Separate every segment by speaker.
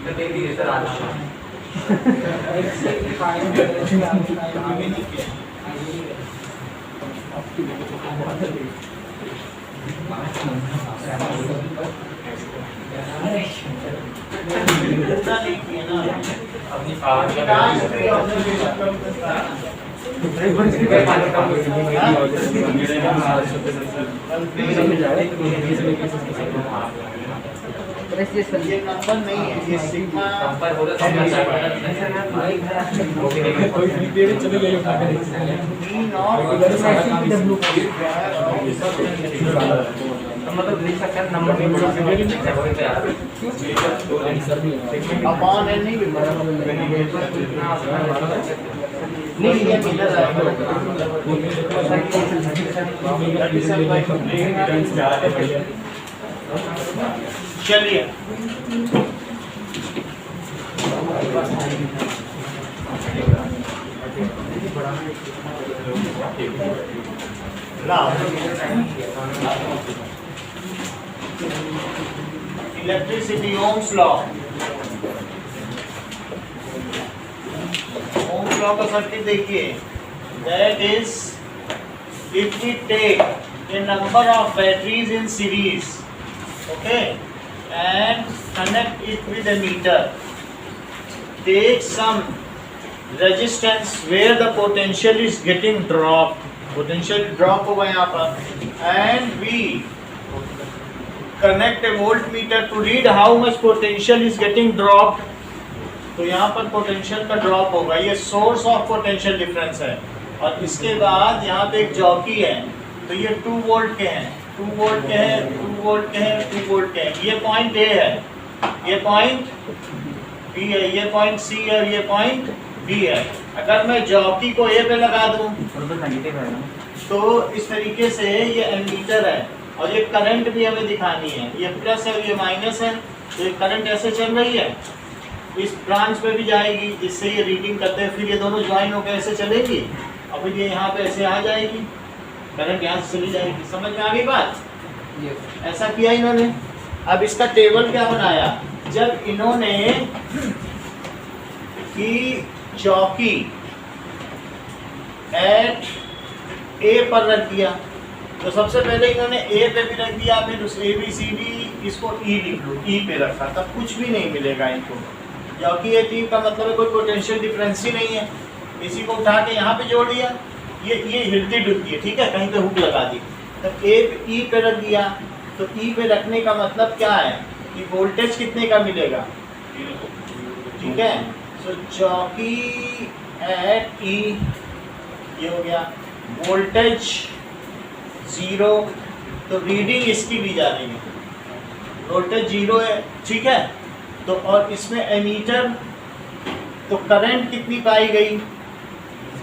Speaker 1: तो दे दीजिए सर आज अपनी
Speaker 2: ये नंबर नहीं है, ये सिग्मा
Speaker 1: मतलब लिख सकते हैं नंबर
Speaker 2: अपॉन एन नहीं नहीं ये मीटर चलिए electricity Ohm's law, Ohm's law का सर्किट देखिए, that is if we take a number of batteries in series, okay, and connect it with a meter, take some resistance where the potential is getting dropped, potential drop होगा यहाँ पर, and we connect a voltmeter to read how much potential is getting dropped, तो यहाँ पर potential का drop होगा, ये source of potential difference है, और इसके बाद यहाँ पे एक जॉकी है, तो ये 2 वोल्ट के हैं, 2 वोल्ट के हैं, 2 वोल्ट के हैं, 2 वोल्ट के हैं, ये पॉइंट ए है, ये पॉइंट बी है, ये पॉइंट सी है और ये पॉइंट बी है। अगर मैं जॉकी को ए पे लगा दूं तो इस तरीके से ये एमीटर है, और ये करंट भी हमें दिखानी है, ये प्लस है ये माइनस है, तो ये करंट ऐसे चल रही है, इस ब्रांच पे भी जाएगी, इससे ये रीडिंग करते हैं, फिर ये दोनों ज्वाइन होकर ऐसे चलेगी, और फिर ये यहाँ पे ऐसे आ जाएगी, करंट यहाँ से चली जाएगी। समझ में आ गई बात? ऐसा किया इन्होंने। अब इसका टेबल क्या बनाया, जब इन्होंने कि चौकी एट ए पर रख दिया, तो सबसे पहले इन्होंने ए पे भी रख दिया, फिर उस ए बी सी डी इसको ई लिख लो, ई पे रखा, तब कुछ भी नहीं मिलेगा इनको, क्योंकि ए टी का मतलब है कोई पोटेंशियल डिफरेंस ही नहीं है। इसी को उठा के यहाँ पे जोड़ दिया, ये हिलती डुलती है, ठीक है, कहीं पे हुक लगा दी, तो ए ई पे रख दिया, तो ई पे रखने का मतलब क्या है कि वोल्टेज कितने का मिलेगा, ठीक है, सो चौकी एट ई, ये हो गया वोल्टेज 0, तो रीडिंग इसकी भी जा रही है, वोल्टेज 0 है, ठीक है, तो और इसमें एमीटर, तो करंट कितनी पाई गई,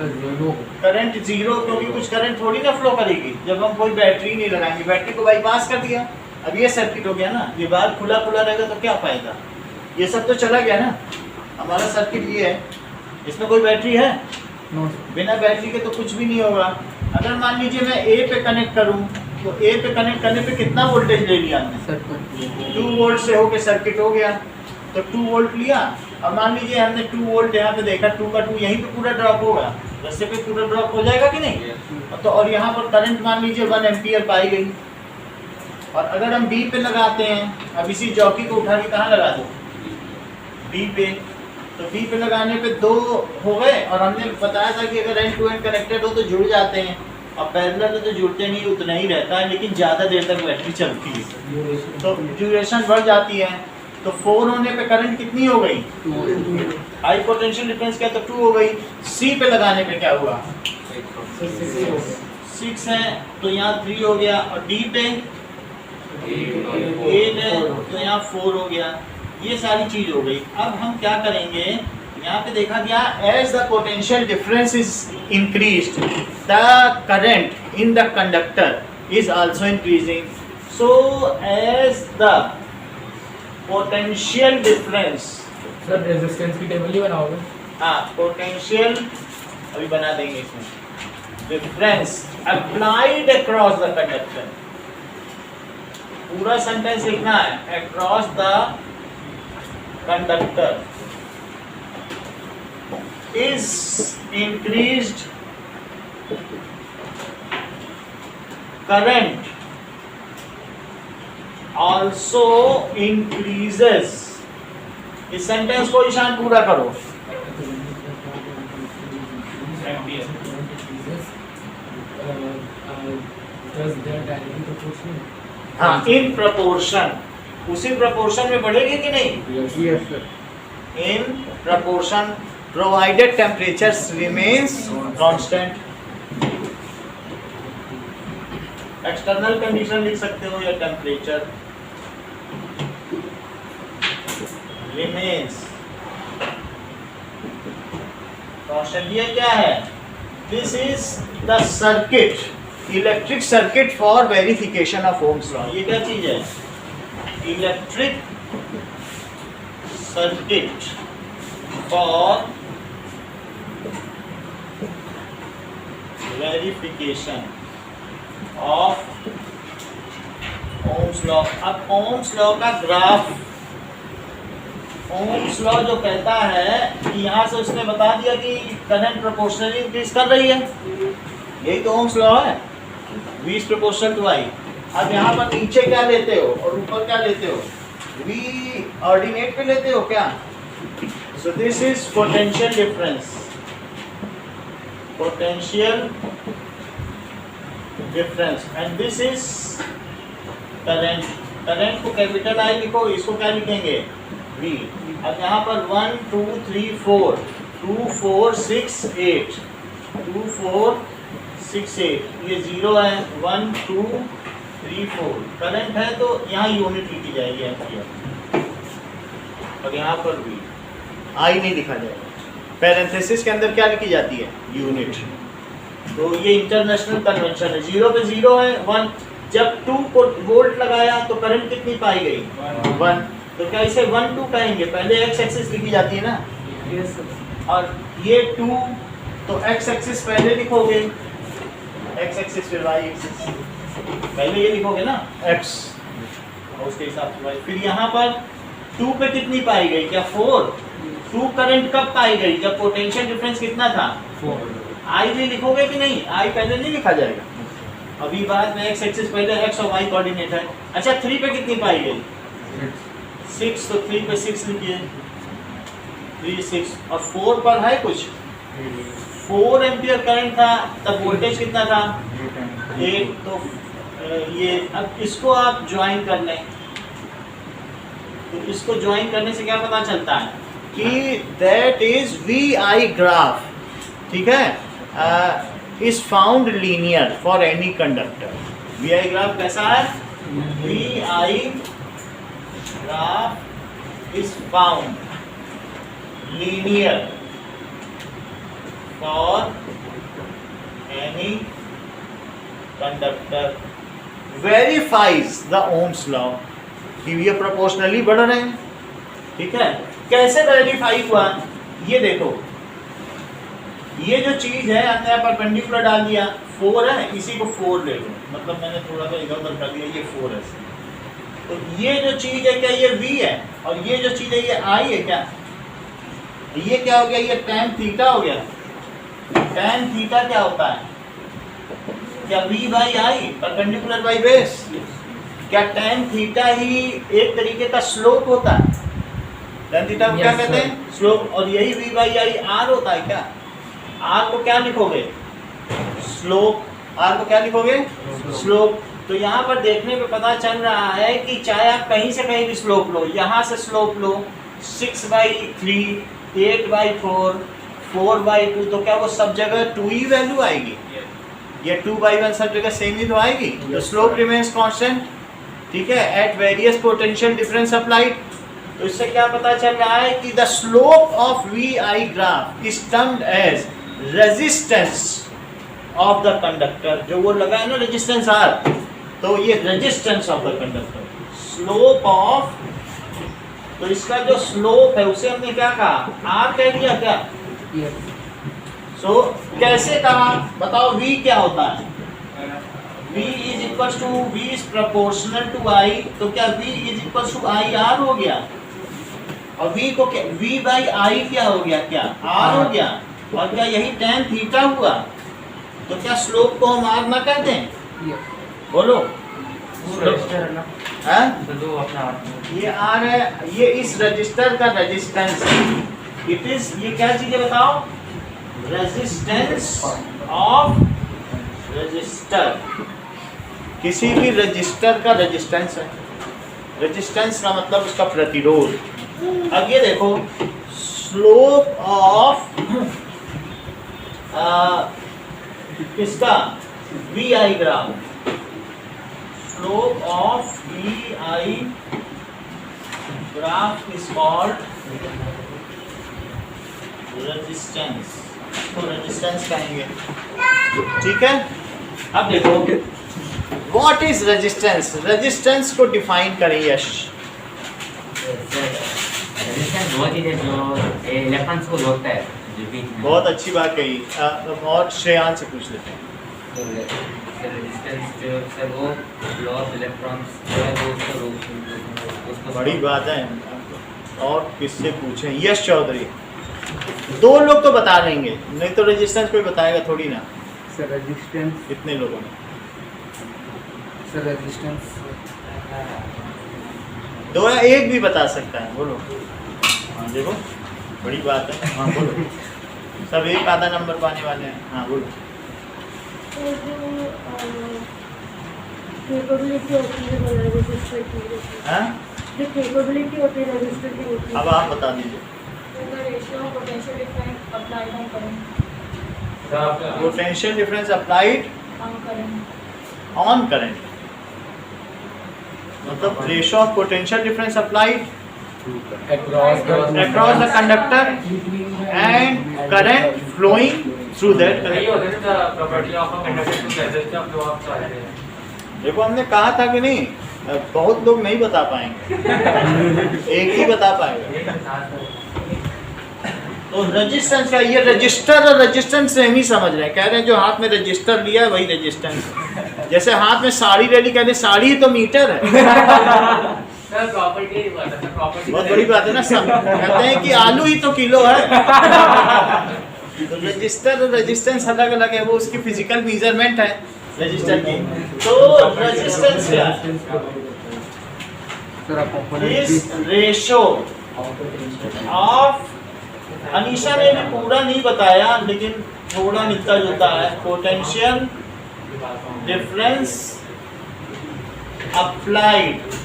Speaker 2: करंट 0, क्योंकि कुछ करंट थोड़ी ना फ्लो करेगी जब हम कोई बैटरी नहीं लगाएंगे, बैटरी को बाईपास कर दिया, अब ये सर्किट हो गया ना, ये बाहर खुला खुला रहेगा तो क्या फायदा, ये सब तो चला गया ना, हमारा सर्किट ये है, इसमें कोई बैटरी है, बिना बैटरी के तो कुछ भी नहीं होगा। अगर मान लीजिए मैं ए पे कनेक्ट करूं, तो ए पे कनेक्ट करने पे कितना वोल्टेज ले लिया हमने, 2 वोल्ट से होके सर्किट हो गया, तो 2 वोल्ट लिया, अब मान लीजिए हमने 2 वोल्ट यहाँ पे देखा, 2 का 2 यहीं पे पूरा ड्रॉप होगा, रस्ते पे पूरा ड्रॉप हो जाएगा कि नहीं, तो और यहाँ पर करंट मान लीजिए 1 एम्पियर पाई गई, और अगर हम बी पे लगाते हैं, अब इसी जॉकी को उठा के कहाँ लगा दो, बी पे, तो बी पे लगाने पे 2 हो गए, और हमने बताया था कि अगर एंड टू एंड कनेक्टेड हो तो जुड़ जाते हैं, और पैरेलल में तो जुड़ते नहीं, उतना ही रहता है, लेकिन ज़्यादा देर तक बैटरी चलती है, तो ड्यूरेशन बढ़ जाती है, तो 4 होने पे करंट कितनी हो गई, हाई पोटेंशियल डिफरेंस क्या, तो 2 हो गई। सी पे लगाने पे क्या हुआ, 6 है, तो यहाँ 3 हो गया, और डी पे 8 है, तो यहाँ 4 हो गया, ये सारी चीज हो गई। अब हम क्या करेंगे, यहाँ पे देखा गया as the potential difference is increased the current in the conductor is also increasing, so as the potential difference,
Speaker 3: sir resistance की टेबल ही बनाओगे?
Speaker 2: हाँ, पोटेंशियल अभी बना देंगे, इसमें difference applied across the conductor, पूरा सेंटेंस लिखना है, across the conductor is increased, current also increases. इस सेंटेंस को ईशान पूरा करो. हाँ, इन प्रपोर्शन. उसी प्रपोर्शन में बढ़ेगी कि नहीं?
Speaker 3: Yes, sir.
Speaker 2: In proportion provided temperature remains constant. External condition लिख सकते हो या टेम्परेचर remains constant. ये क्या है? This is the circuit, electric circuit for verification of Ohm's law. ये क्या चीज है? Electric circuit for verification of Ohm's law. अब Ohm's law का ग्राफ, Ohm's law जो कहता है कि यहाँ से उसने बता दिया कि करंट प्रोपोर्शनली इंक्रीज कर रही है. यही तो Ohm's law है. V is proportional to I. अब यहाँ पर नीचे क्या लेते हो और ऊपर क्या लेते हो? V ऑर्डिनेट पे लेते हो क्या? So this is potential difference. Potential difference and this is current. Current को कैपिटल I लिखो, इसको क्या लिखेंगे? V. अब यहाँ पर 1 2 3 4 2 4 6 8 2 4 6 8 ये 0 है. 1 2 3 4 करंट है तो यहाँ यूनिट लिखी जाएगी एम्पियर और यहाँ पर भी I नहीं लिखा जाएगा. पैरेंथेसिस के अंदर क्या लिखी जाती है? यूनिट. तो ये इंटरनेशनल कन्वेंशन है. 0 पे 0 है. 1 जब 2 को वोल्ट लगाया तो करंट कितनी पाई गई? 1. तो क्या इसे 1 2 कहेंगे? पहले एक्स एक्सिस लिखी जाती है ना.
Speaker 3: Yes, sir.
Speaker 2: और ये 2 तो एक्स एक्सिस पहले लिखोगे, एक्स एक्सिस फिर वाई एक्सिस. पहले ये लिखोगे ना x और उसके हिसाब से y. फिर यहाँ पर 2 पे कितनी पाई गई? क्या 4? 2 करंट कब पाई गई? जब पोटेंशियल डिफरेंस कितना था? 4. I भी लिखोगे कि नहीं? I पहले नहीं लिखा जाएगा. अभी बाद में x एक्सिस पहले x और y कोऑर्डिनेट है. अच्छा 3 पे कितनी पाई गई? 6. तो 3 पे 6 लिखिए. 3 6 और 4 पर है कुछ 4 एम्पियर करंट था. तब वोल्टेज कितना था? 8. तो ये अब इसको आप ज्वाइन कर लें तो इसको ज्वाइन करने से क्या पता चलता है कि that is V I graph. ठीक है, is found linear for any conductor. V I graph कैसा है? V I graph is found linear for any conductor. Verifies the Ohm's law कि ये प्रोपोर्शनली बढ़ रहे हैं. ठीक है, कैसे वेरीफाई हुआ? ये देखो, ये जो चीज है हमने यहाँ परपेंडिकुलर डाल दिया. 4 है, इसी को 4 ले लो. मतलब मैंने थोड़ा सा इधर उधर कर दिया. ये 4 है. तो ये जो चीज है क्या? ये V है. और ये जो चीज है ये I है क्या? ये क्या हो गया? ये tan थीटा हो गया. tan थीटा क्या होता है? क्या V by I perpendicular by base? क्या tan थीटा ही एक तरीके का स्लोप होता है? tan थीटा को क्या कहते हैं? स्लोप. और यही V बाई I R होता है क्या? R को क्या लिखोगे? स्लोप. R को क्या लिखोगे? स्लोप. तो यहाँ पर देखने पे पता चल रहा है कि चाहे आप कहीं से कहीं भी स्लोप लो, यहाँ से स्लोप लो 6/3, 8/4, 4/2, तो क्या वो सब जगह 2 ही वैल्यू आएगी? ये 2/1 सब जगह सेम ही तो आएगी. तो स्लोप रिमेन्स कांस्टेंट. ठीक है, at various potential difference applied. तो इससे क्या पता चल रहा है कि the slope of V I graph is termed as resistance of the conductor. जो वो लगा है ना रेजिस्टेंस आर, तो ये resistance of the conductor. Slope of, तो इसका जो स्लोप है उसे हमने क्या कहा? आर कह दिया क्या?
Speaker 3: Yes.
Speaker 2: सो कैसे कहा? बताओ V क्या होता है? V is equal to, V is proportional to I. तो क्या V is equal to I R हो गया? और v को क्या v बाई आई क्या हो गया, क्या r हो गया, और क्या यही tan थीटा हुआ, तो क्या स्लोप को हम r ना कहते हैं? बोलो
Speaker 1: रजिस्टर है ना,
Speaker 2: हैं?
Speaker 1: तो जो अपना
Speaker 2: ये r है, ये इस रजिस्टर का रेजिस्टेंस है। इट इज, ये क्या चीज है बताओ? रेजिस्टेंस ऑफ रजिस्टर, किसी भी रजिस्टर का रेजिस्टेंस है। रेजिस्टेंस का मतलब उसका प्रतिरोध। अब ये देखो स्लोप ऑफ किसका, V I graph, slope of V I graph is called resistance, तो रेजिस्टेंस कहेंगे, ठीक है। अब देखो व्हाट इज रेजिस्टेंस, रेजिस्टेंस को डिफाइन करें यश।
Speaker 4: रेजिस्टेंस वो चीज है जो इलेक्ट्रॉन्स को रोकता है जो बीच में।
Speaker 2: बहुत अच्छी बात कही। और श्रेयान से पूछ लेते हैं।
Speaker 4: तो रेजिस्टेंस जो है वो फ्लो ऑफ इलेक्ट्रॉन्स जो है वो उसको
Speaker 2: बड़ी बात है। और किससे पूछें? यश चौधरी, दो लोग तो बता लेंगे, नहीं तो रेजिस्टेंस कोई बताएगा थोड़ी ना।
Speaker 3: सर रेजिस्टेंस,
Speaker 2: इतने लोगों ने
Speaker 3: सर रेजिस्टेंस
Speaker 2: दो या एक भी बता सकता है, बोलो। हाँ देखो बड़ी बात है। हाँ बोलो, सब एक आधा नंबर पाने वाले हैं। हाँ बोलो।
Speaker 5: कैपेबिलिटी होती है रजिस्टर की,
Speaker 2: हाँ
Speaker 5: जो कैपेबिलिटी होती है रजिस्टर की होती है,
Speaker 2: अब आप बता दीजिए।
Speaker 5: Ratio potential difference apply on current,
Speaker 2: potential difference applied on current, मतलब ratio of potential difference applied
Speaker 3: across
Speaker 2: across the conductor and current flowing through that
Speaker 1: यही
Speaker 2: conductor।
Speaker 1: होता है ना property of a conductor to resist of flow of charge.
Speaker 2: देखो हमने कहा था कि नहीं, बहुत लोग नहीं बता पाएंगे, एक ही बता पाएगा। तो रेजिस्टेंस का, ये रजिस्टर और रेजिस्टेंस सेम ही समझ रहे हैं। कह रहे हैं जो हाथ में रजिस्टर लिया है वही रेजिस्टेंस है। जैसे हाथ में साड़ी ले ली, कहते हैं साड़ी ही तो मीटर है।
Speaker 1: सर प्रॉपर्टी की बात है, सर प्रॉपर्टी
Speaker 2: बहुत बड़ी बात है ना। सब कहते हैं कि आलू ही तो किलो है। तो रजिस्टर और रेजिस्टेंस अलग अलग है, वो उसकी फिजिकल मेजरमेंट है रजिस्टर की। तो रेजिस्टेंस क्या है?
Speaker 3: सर आप
Speaker 2: इस रेशो ऑफ, अनीशा ने भी पूरा नहीं बताया लेकिन थोड़ा मिलता जुलता है। Potential difference applied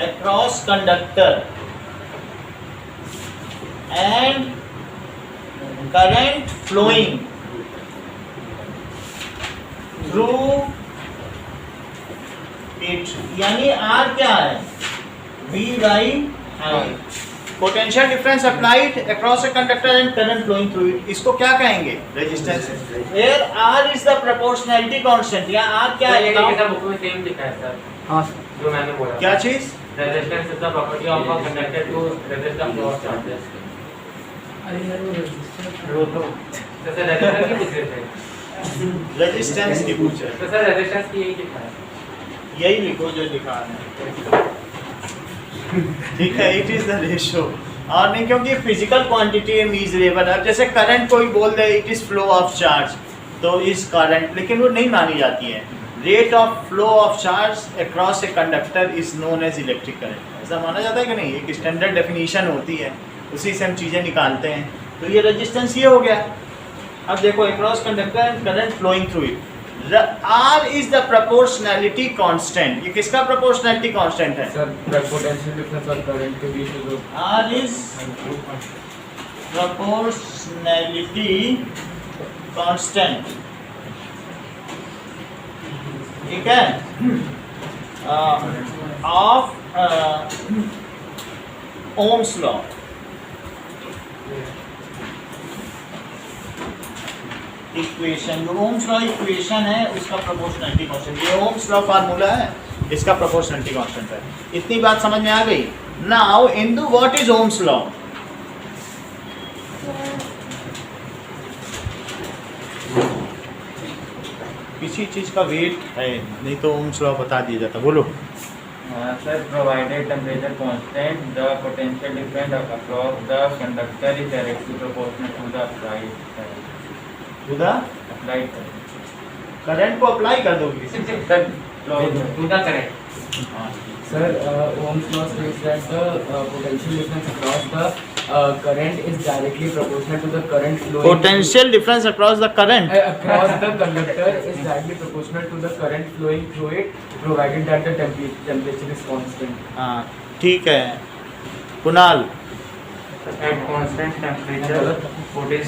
Speaker 2: across conductor and current flowing through it, यानी R क्या है? V by I। Potential difference applied across a conductor and current flowing through it, इसको क्या कहेंगे? Resistance. Here R is the proportionality constant, या R क्या है?
Speaker 1: ये बुक में सेम लिखा है सर,
Speaker 3: हाँ
Speaker 1: जो मैंने बोला।
Speaker 2: क्या चीज?
Speaker 1: Resistance is the property of a conductor to resist the flow of charges.
Speaker 3: अरे यार वो रेजिस्टेंस
Speaker 1: तो सर रेजिस्टेंस की पूछ रहे थे,
Speaker 2: रेजिस्टेंस की पूछ रहे
Speaker 1: तो सर रेजिस्टेंस की यही लिखा है।
Speaker 2: यही लिखो जो लिखा है, ठीक है। इट इज द रेशियो, और नहीं क्योंकि फिजिकल क्वांटिटी है मीजरेबल। अब जैसे करंट कोई बोल दे it is flow of charge, तो इज करंट, लेकिन वो नहीं मानी जाती है। Rate of flow of charge across a conductor is known as electric current, ऐसा माना जाता है कि नहीं? एक स्टैंडर्ड डेफिनेशन होती है, उसी से हम चीज़ें निकालते हैं। तो ये रेजिस्टेंस ये हो गया। अब देखो across conductor and current flowing through it, R is the proportionality constant। ये किसका proportionality constant है?
Speaker 3: सर पोटेंशियल डिफरेंस और करंट के बीच में जो
Speaker 2: R is proportionality constant, ठीक है, of Ohm's law। इक्वेशन, जो ओम्स लॉ इक्वेशन है उसका प्रोपोर्शनलिटी कांस्टेंट, ये ओम्स लॉ फार्मूला है, इसका प्रोपोर्शनलिटी कांस्टेंट है। इतनी बात समझ में आ गई? Now Indu, what is Ohm's law? किसी चीज का वेट है, नहीं तो ओम्स लॉ बता दिया जाता। बोलो।
Speaker 1: Sir, provided temperature constant, the potential difference across the conductor is directly proportional to the applied current. Applied current.
Speaker 2: Current को अप्लाई कर दोगे
Speaker 1: Sir,
Speaker 4: To the current.
Speaker 3: Sir, Ohm's law states that the potential difference across the current is directly proportional to the current flowing.
Speaker 2: Potential difference across the current
Speaker 3: Across the conductor is directly proportional to the current flowing through it, provided that the temperature is constant.
Speaker 2: हाँ ठीक है Kunal
Speaker 1: at constant temperature,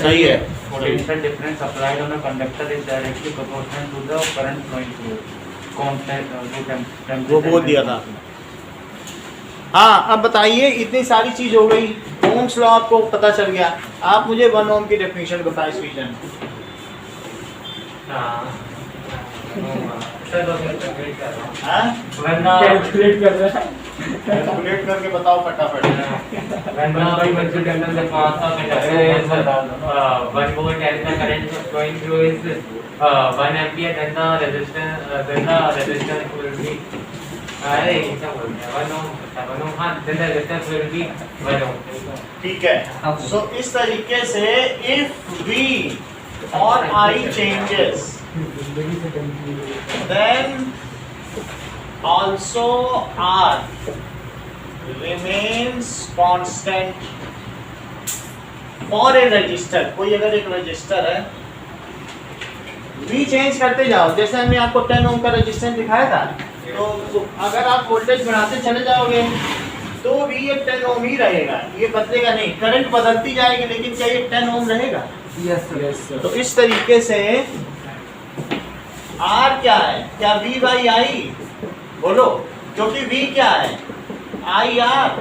Speaker 2: सही है
Speaker 1: potential difference applied on a conductor is directly proportional to the current flowing through it. Constant temperature.
Speaker 2: वो बोल दिया था आपने। हाँ अब बताइए इतनी सारी चीज हो गई, ओम्स लॉ आपको पता चल गया, आप मुझे 1 ओम की डेफिनेशन बताएं इस रीजन में।
Speaker 1: Sir, तो calculate कर रहा हूँ।
Speaker 2: हाँ
Speaker 1: When
Speaker 3: Calculate कर रहा है।
Speaker 2: कैलकुलेट करके बताओ फटाफट।
Speaker 1: when the mass of conductor is 1 volt and the current flowing through is 1 ampere, then the resistance will be अरे क्या बोल रहे हैं 1 ohm हाँ then the resistance will be 1 ohm.
Speaker 2: ठीक है सो इस तरीके से इफ V और I changes then also R remains constant for a resistor। कोई अगर एक रजिस्टर है V चेंज करते जाओ, जैसे हमने आपको 10 ओम का रेजिस्टेंस दिखाया था, तो अगर आप वोल्टेज बढ़ाते चले जाओगे तो भी ये 10 ओम ही रहेगा, ये बदलेगा नहीं, करंट बदलती जाएगी लेकिन क्या ये 10 ओम रहेगा?
Speaker 3: Yes, sir. Yes, sir.
Speaker 2: तो इस तरीके से R क्या है, क्या V बाई I बोलो, क्योंकि V क्या है I R,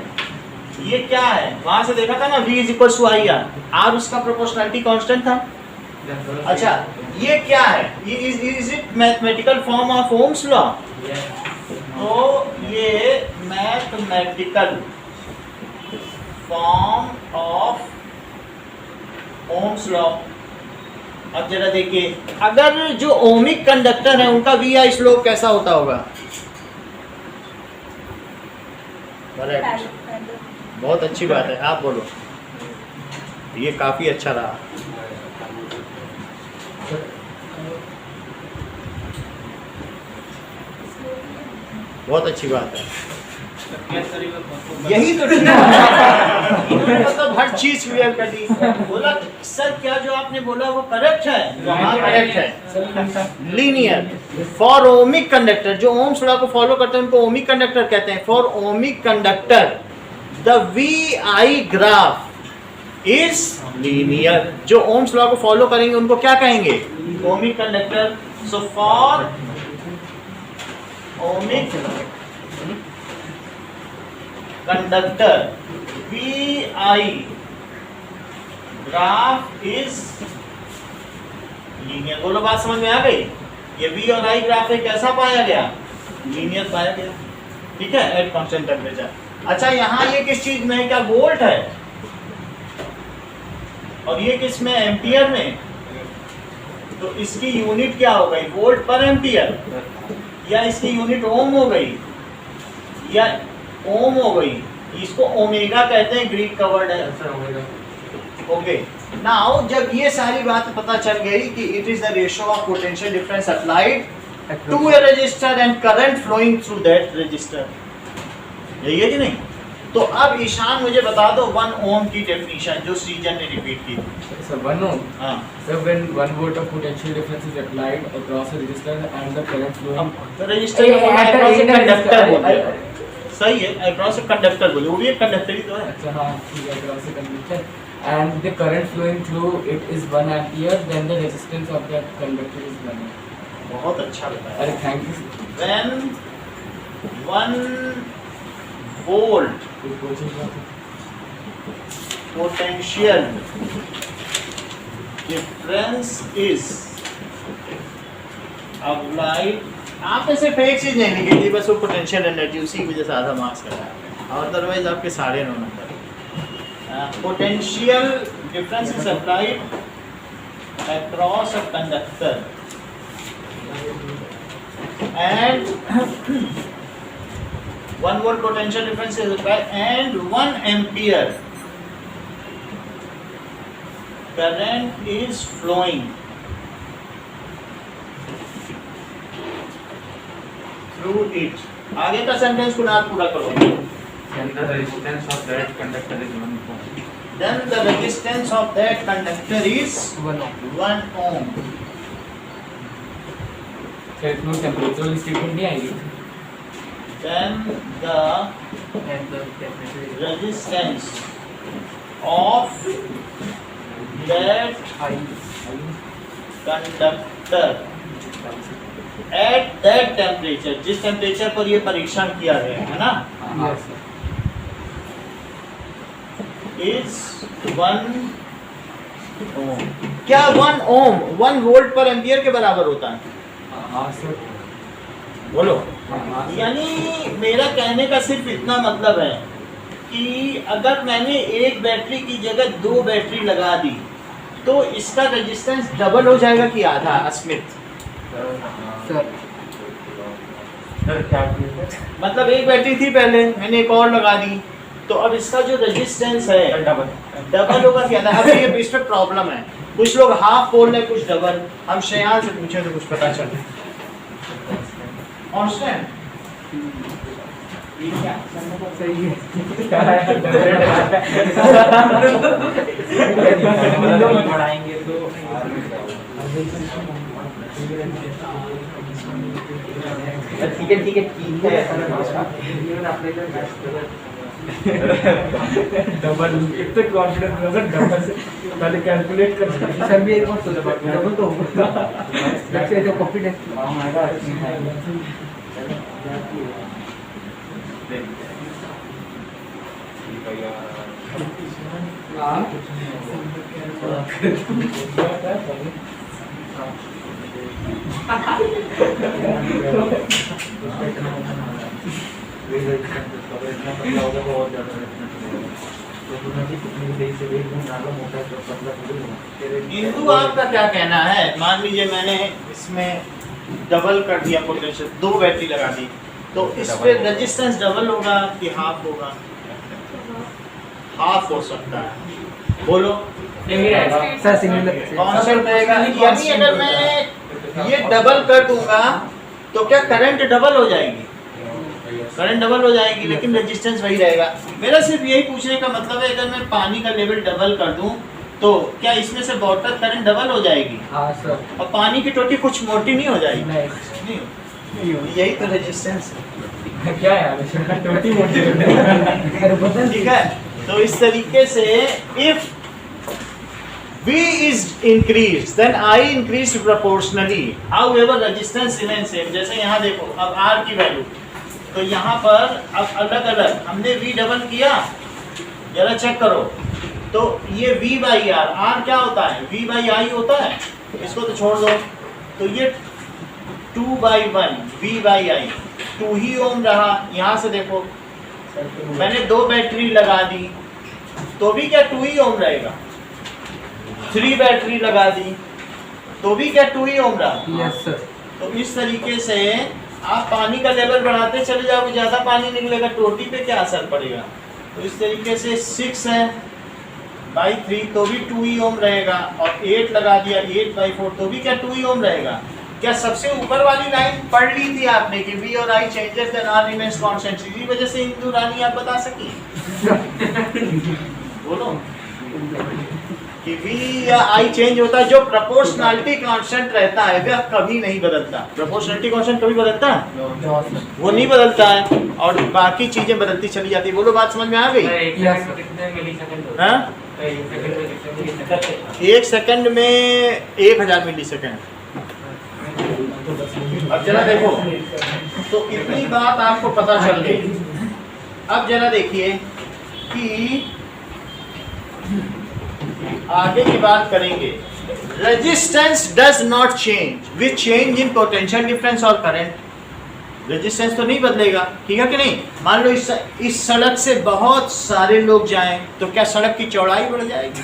Speaker 2: ये क्या है वहां से देखा था ना V is equal to I R, उसका प्रोपोर्शनलिटी कांस्टेंट था। अच्छा ये क्या है, is it mathematical form of Ohm's law? तो ये mathematical form of Ohm's law. अब जरा देखिए अगर जो ओमिक कंडक्टर है उनका वी आई स्लोप कैसा होता होगा? करेक्ट, बहुत अच्छी बात है, आप बोलो। ये काफी अच्छा रहा। बहुत अच्छी बात है, यही तो मतलब हर चीज क्लियर कर दी। बोला सर क्या जो आपने बोला वो करेक्ट है? हाँ करेक्ट है। लीनियर फॉर ओमिक कंडक्टर, जो ओम्स लॉ को फॉलो करते हैं उनको ओमिक कंडक्टर कहते हैं। For ohmic conductor the V I graph is linear. जो ओम्स लॉ को फॉलो करेंगे उनको क्या कहेंगे? Ohmic conductor. So for ohmic conductor V I graph is linear. बोलो बात समझ में आ गई? ये वी और आई ग्राफ है, कैसा पाया गया? लीनियर पाया गया। ठीक है, एट कांस्टेंट टेम्परेचर। अच्छा यहाँ ये किस चीज में है? क्या वोल्ट है? और ये किस में? एम्पियर में। तो इसकी यूनिट क्या हो गई? वोल्ट पर एम्पियर, या इसकी यूनिट ओम हो गई, या ओम हो गई। इसको ओमेगा कहते हैं, ग्रीक कवर्ड है। ओके नाउ जब ये सारी बात पता चल गई कि it is the ratio of potential difference applied to a resistor and current flowing through that resistor, यही है कि नहीं? तो अब ईशान मुझे बता दो 1 ओम की डेफिनेशन जो सीजन ने रिपीट की।
Speaker 3: So 1 ohm.
Speaker 2: हाँ
Speaker 3: So when 1 volt of potential difference is applied across a resistor and the current flowing.
Speaker 2: तो रजिस्टर को अक्रॉस ए कंडक्टर बोलते हैं। सही है, अक्रॉस ए कंडक्टर बोले, वो भी एक कंडक्टर ही तो है।
Speaker 3: अच्छा हाँ ठीक है, across a conductor and the current flowing through it is 1 ampere, then the resistance of that conductor is 1 ohm.
Speaker 2: बहुत अच्छा बताया।
Speaker 3: अरे thank you.
Speaker 2: When 1 volt
Speaker 3: कोई coaching class?
Speaker 2: potential difference is applied, आपने सिर्फ एक चीज नहीं लिखी थी बस, वो पोटेंशियल एनर्जी, उसी की वजह से आधा मार्क्स का है, और अदरवाइज आपके 9.5 number. Potential difference is applied across a conductor and 1 volt potential difference is required and 1 ampere current is flowing through it. आगे का सेंटेंस कुणाल पूरा करो।
Speaker 1: And the resistance of that conductor is 1 ohm.
Speaker 2: Then the resistance of that conductor is 1 ohm.
Speaker 3: Sir इसमें temperature statement नहीं आएगी?
Speaker 2: Then the
Speaker 4: And the temperature is
Speaker 2: resistance of that conductor at that temperature, जिस temperature पर ये परीक्षण किया गया है ना,
Speaker 3: यस सर।
Speaker 2: is 1 ohm। क्या 1 ohm 1 वोल्ट पर एम्पियर के बराबर होता है?
Speaker 3: हाँ सर।
Speaker 2: बोलो।
Speaker 3: हाँ सर।
Speaker 2: यानी मेरा कहने का सिर्फ इतना मतलब है कि अगर मैंने एक बैटरी की जगह 2 बैटरी लगा दी तो इसका रेजिस्टेंस डबल हो जाएगा कि आधा? स्मिथ
Speaker 3: सर
Speaker 1: Sir, क्या बोले?
Speaker 2: मतलब एक बैटरी थी पहले, मैंने एक और लगा दी, तो अब इसका जो रेजिस्टेंस है डबल होगा कि आधा? अब ये इस पे प्रॉब्लम है, कुछ लोग हाफ बोल रहे, कुछ डबल। हम श्रेयान से पूछे तो कुछ पता चले। कांस्टेंट
Speaker 3: सही है।
Speaker 4: बढ़ाएंगे तो
Speaker 3: ठीक है ठीक है ठीक है। डबल इतना कॉन्फिडेंस सर, डबल से पहले कैलकुलेट कर सर भी एक बार तो डबल तो होगा। वैसे जो कॉन्फिडेंस
Speaker 2: इंदु आपका क्या कहना है? मान लीजिए मैंने इसमें डबल कर दिया पोटेंशियल, 2 बैटरी लगा दी, तो इस पे रेजिस्टेंस डबल होगा कि हाफ होगा? हाफ हो सकता है, बोलो।
Speaker 3: सर सिंगल
Speaker 2: कांस्टेंट रहेगा। यानी अगर मैं ये डबल कर दूंगा तो क्या करंट डबल हो जाएगी? करंट डबल हो जाएगी, लेकिन रेजिस्टेंस वही रहेगा। मेरा सिर्फ यही पूछने का मतलब है, अगर मैं पानी का लेवल डबल कर दूं तो क्या इसमें से वाटर करंट डबल हो जाएगी?
Speaker 3: हाँ सर।
Speaker 2: और पानी की टोटी कुछ मोटी नहीं हो जाएगी?
Speaker 3: नहीं
Speaker 2: नहीं, यही तो रेजिस्टेंस है।
Speaker 3: क्या है छोटी मोटी
Speaker 2: ठीक है, तो इस तरीके से if V is increased, then I increased proportionally. However, resistance remains same. जैसे यहाँ देखो, अब R की वैल्यू, तो यहाँ पर अब अलग अलग हमने V डबल किया, जरा चेक करो, तो ये V by R, R क्या होता है? V by I होता है, इसको तो छोड़ दो, तो ये 2 by 1 V by I 2 ही ओम रहा। यहाँ से देखो, मैंने 2 बैटरी लगा दी तो भी क्या 2 ही ओम रहेगा? 3 बैटरी लगा दी तो भी क्या 2 ही ओम रहा?
Speaker 3: Yes sir.
Speaker 2: तो इस तरीके से आप पानी का लेवल बढ़ाते चले जाओगे, ज़्यादा पानी निकलेगा, टोटी पे क्या असर पड़ेगा? तो इस तरीके से 6 है बाई 3 तो भी 2 ही ओम रहेगा, और 8 लगा दिया 8 बाई 4 तो भी क्या 2 ही ओम रहेगा? क्या सबसे ऊपर वाली लाइन पढ़ ली थी आपने कि V और I changes then R remains constant? इसी वजह से इंदु रानी आप बता सकी? बोलो कि V या I चेंज होता है, जो प्रोपोर्शनलिटी कांस्टेंट रहता है वह कभी नहीं बदलता। प्रोपोर्शनलिटी कांस्टेंट कभी बदलता है? वो नहीं बदलता है, और बाकी चीजें बदलती चली जाती है। बोलो, बात समझ में आ गई?
Speaker 1: एक सेकंड में कितने मिलीसेकंड होता है?
Speaker 2: हाँ?
Speaker 1: एक सेकंड में कितने मिलीसेकंड?
Speaker 2: 1 सेकंड में 1000 मिलीसेकंड। अब जरा देखो, तो इतनी बात आपको पता चल गई। अब जरा देखिए कि आगे की बात करेंगे। Resistance does not change with change in potential difference और करंट। रेजिस्टेंस तो नहीं बदलेगा, ठीक है कि नहीं? मान लो इस सड़क से बहुत सारे लोग जाएं तो क्या सड़क की चौड़ाई बढ़ जाएगी?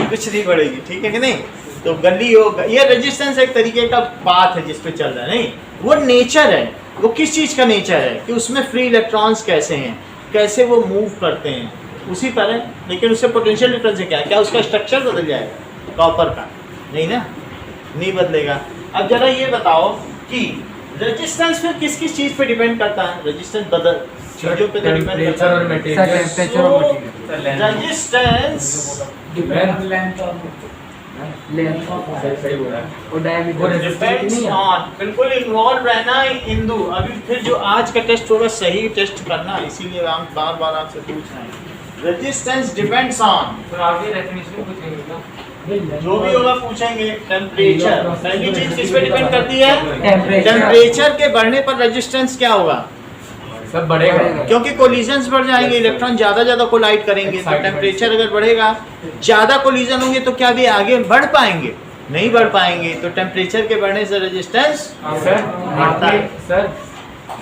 Speaker 2: कुछ नहीं बढ़ेगी, ठीक है कि नहीं? तो गली हो, ये रेजिस्टेंस एक तरीके का पाथ है जिस पे चल रहा है, नहीं वो नेचर है। वो किस चीज़ का नेचर है कि उसमें फ्री इलेक्ट्रॉन्स कैसे हैं, कैसे वो मूव करते हैं, उसी पर है। लेकिन उससे पोटेंशियल डिफरेंस है क्या उसका स्ट्रक्चर बदल जाएगा कॉपर का? नहीं ना, नहीं बदलेगा। अब जरा ये बताओ कि रेजिस्टेंस फिर किस किस चीज़ पे डिपेंड करता है? रेजिस्टेंस बदल चीज़ों पे तो डिपेंड करता है। रेजिस्टेंस डिपेंड्स ऑन, बिल्कुल इन्वॉल्व रहना इंदु। अभी फिर जो आज का टेस्ट होगा सही टेस्ट करना, इसीलिए हम बार बार आपसे पूछ रहे हैं। रेजिस्टेंस डिपेंड्स ऑन,
Speaker 1: तो आगे डेफिनेशन पूछेंगे क्या?
Speaker 2: जो भी होगा पूछेंगे। टेम्परेचर, पहली चीज किस पे डिपेंड करती है?
Speaker 3: टेम्परेचर।
Speaker 2: टेम्परेचर के बढ़ने पर रेजिस्टेंस क्या होगा?
Speaker 3: सब बढ़ेगा
Speaker 2: क्योंकि कोलिजन्स बढ़ जाएंगे, इलेक्ट्रॉन ज्यादा कोलाइड करेंगे, तो टेम्परेचर अगर बढ़ेगा, ज्यादा कोलिजन होंगे तो क्या भी आगे बढ़ पाएंगे? नहीं बढ़ पाएंगे। तो टेम्परेचर के बढ़ने से रेजिस्टेंस
Speaker 3: सर
Speaker 2: बढ़ता है,
Speaker 3: सर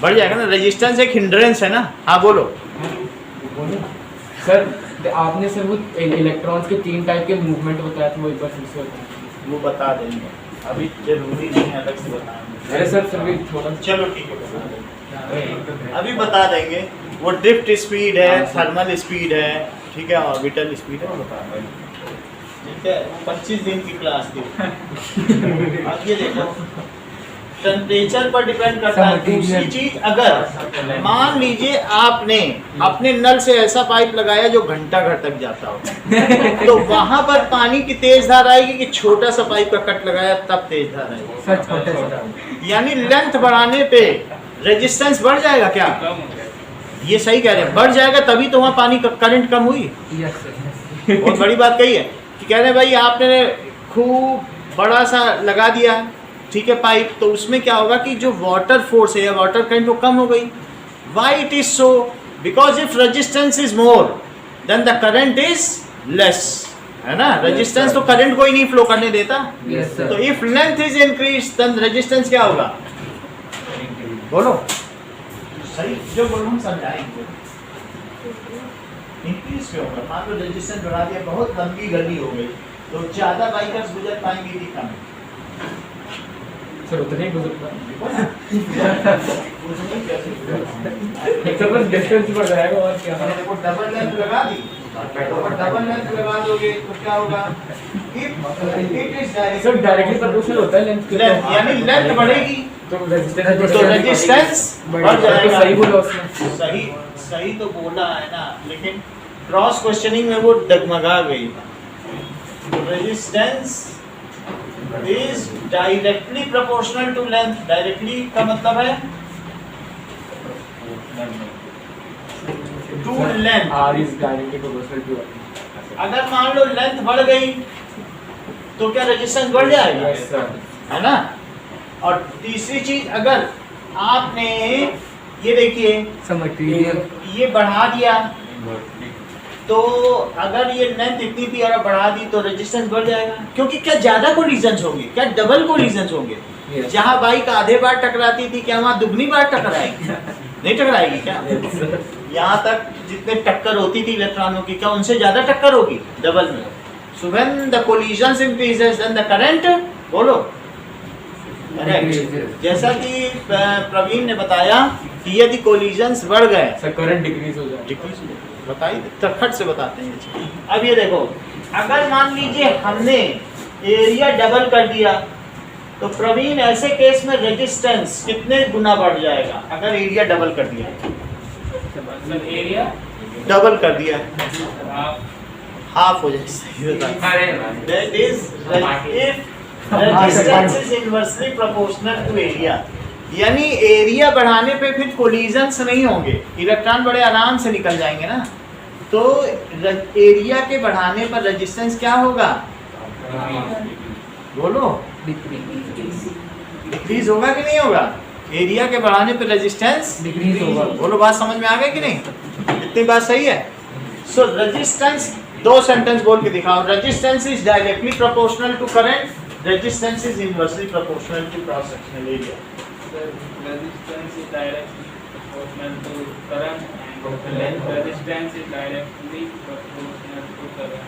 Speaker 2: बढ़ जाएगा ना। रेजिस्टेंस एक हिंड्रेंस है ना। हाँ बोलो।
Speaker 3: सर आपने सर वो इलेक्ट्रॉन्स के 3 टाइप के मूवमेंट बताया था, वो एक बार फिर से बताएं।
Speaker 2: वो बता देंगे, अभी जरूरी नहीं है अलग से बताएंगे।
Speaker 3: अरे सर फिर भी थोड़ा
Speaker 2: चलो ठीक है, बता देंगे। अभी बता देंगे। वो ड्रिफ्ट स्पीड है, थर्मल स्पीड है, ठीक है, ऑर्बिटल स्पीड है, वो बता देंगे। ठीक है, 25 दिन की क्लास थी। अब ये देखो, टेम्परेचर पर डिपेंड करता है। दूसरी चीज, अगर मान लीजिए आपने अपने नल से ऐसा पाइप लगाया जो घंटा घर तक जाता हो, तो वहां पर पानी की तेज धार आएगी कि छोटा सा पाइप का कट लगाया तब तेज धार आएगी?
Speaker 3: सर छोटे से
Speaker 2: यानी लेंथ बढ़ाने पे रेजिस्टेंस बढ़ जाएगा क्या? ये सही कह रहे हैं, बढ़ जाएगा, तभी तो वहाँ पानी का करंट कम हुई।
Speaker 3: यस सर
Speaker 2: बहुत बड़ी बात कही है कि कह रहे हैं भाई आपने खूब बड़ा सा लगा दिया, ठीक है, पाइप, तो उसमें क्या होगा कि जो वाटर फोर्स है या वाटर करंट वो कम हो गई। Why it is so? Because if resistance is more than the current is less, है ना। रेजिस्टेंस तो करंट को ही नहीं फ्लो करने देता।
Speaker 3: यस सर
Speaker 2: तो if length is increase then resistance क्या होगा? बोलो सही, जो बोलो हम समझाएंगे। इंक्रीज क्यों होगा? मान लो रेजिस्टेंस बढ़ा दिया, बहुत लंबी गली हो गई, तो ज्यादा बाइकर्स गुजर पाएंगे कि कम?
Speaker 3: सर उतने ही गुजरता
Speaker 2: उसमें कैसे
Speaker 3: सर बस डिस्टेंस बढ़ जाएगा और क्या।
Speaker 2: वो डबल लेंथ लगा दी, डबल लेंथ लगा दोगे तो क्या होगा? It is
Speaker 3: sir directly proportional होता है लेंथ के,
Speaker 2: यानी लेंथ बढ़ेगी
Speaker 3: तो रेजिस्टेंस
Speaker 2: तो रेजिस्टेंस बढ़ जाएगा।
Speaker 3: सही बोला उसने।
Speaker 2: सही सही तो बोला है ना, लेकिन क्रॉस क्वेश्चनिंग में वो डगमगा गई। Resistance is directly proportional to length. Directly का मतलब है to length.
Speaker 3: R is directly proportional to.
Speaker 2: अगर मान लो लेंथ बढ़ गई तो क्या रेजिस्टेंस बढ़ जाएगा?
Speaker 3: यस सर
Speaker 2: है ना। और तीसरी चीज, अगर आपने ये देखिए
Speaker 3: मटेरियल
Speaker 2: ये बढ़ा दिया, तो अगर ये लेंथ इतनी थी और बढ़ा दी तो रेजिस्टेंस बढ़ जाएगा, क्योंकि क्या ज्यादा कोलिजन्स होंगे? क्या डबल कोलिजन्स होंगे?
Speaker 3: Yes.
Speaker 2: जहां बाइक आधे बार टकराती थी, क्या वहां दुगनी बार टकराएगी? नहीं टकराएगी क्या? यहाँ तक जितने टक्कर होती थी इलेक्ट्रॉनों की, क्या उनसे ज्यादा टक्कर होगी डबल में? So when the collisions increases then the current, बोलो करेक्ट। जैसा कि प्रवीण ने बताया कि यदि कोलिजन्स बढ़ गए,
Speaker 3: सर करंट डिक्रीज हो जाए।
Speaker 2: डिक्रीज बताइए, फट से बताते हैं ये चीज़। अब ये देखो, अगर मान लीजिए हमने एरिया डबल कर दिया, तो प्रवीण ऐसे केस में रेजिस्टेंस कितने गुना बढ़ जाएगा? अगर एरिया डबल कर दिया,
Speaker 1: एरिया
Speaker 2: डबल कर दिया, हाफ हो जाए। That is, if resistance is inversely proportional to area, यानी एरिया बढ़ाने पे फिर कोलिजन्स नहीं होंगे, इलेक्ट्रॉन बड़े आराम से निकल जाएंगे ना। तो एरिया के बढ़ाने पर रेजिस्टेंस क्या होगा? बोलो डिक्रीज होगा कि नहीं होगा? एरिया के बढ़ाने पर रेजिस्टेंस
Speaker 3: डिक्रीज होगा।
Speaker 2: बोलो बात समझ में आ गई कि नहीं? इतनी बात सही है। सो रेजिस्टेंस, दो सेंटेंस बोल के दिखाओ। Resistance is directly proportional to current, resistance is inversely proportional to cross sectional area.
Speaker 6: Resistance is directly proportional to current and resistance is directly proportional to current.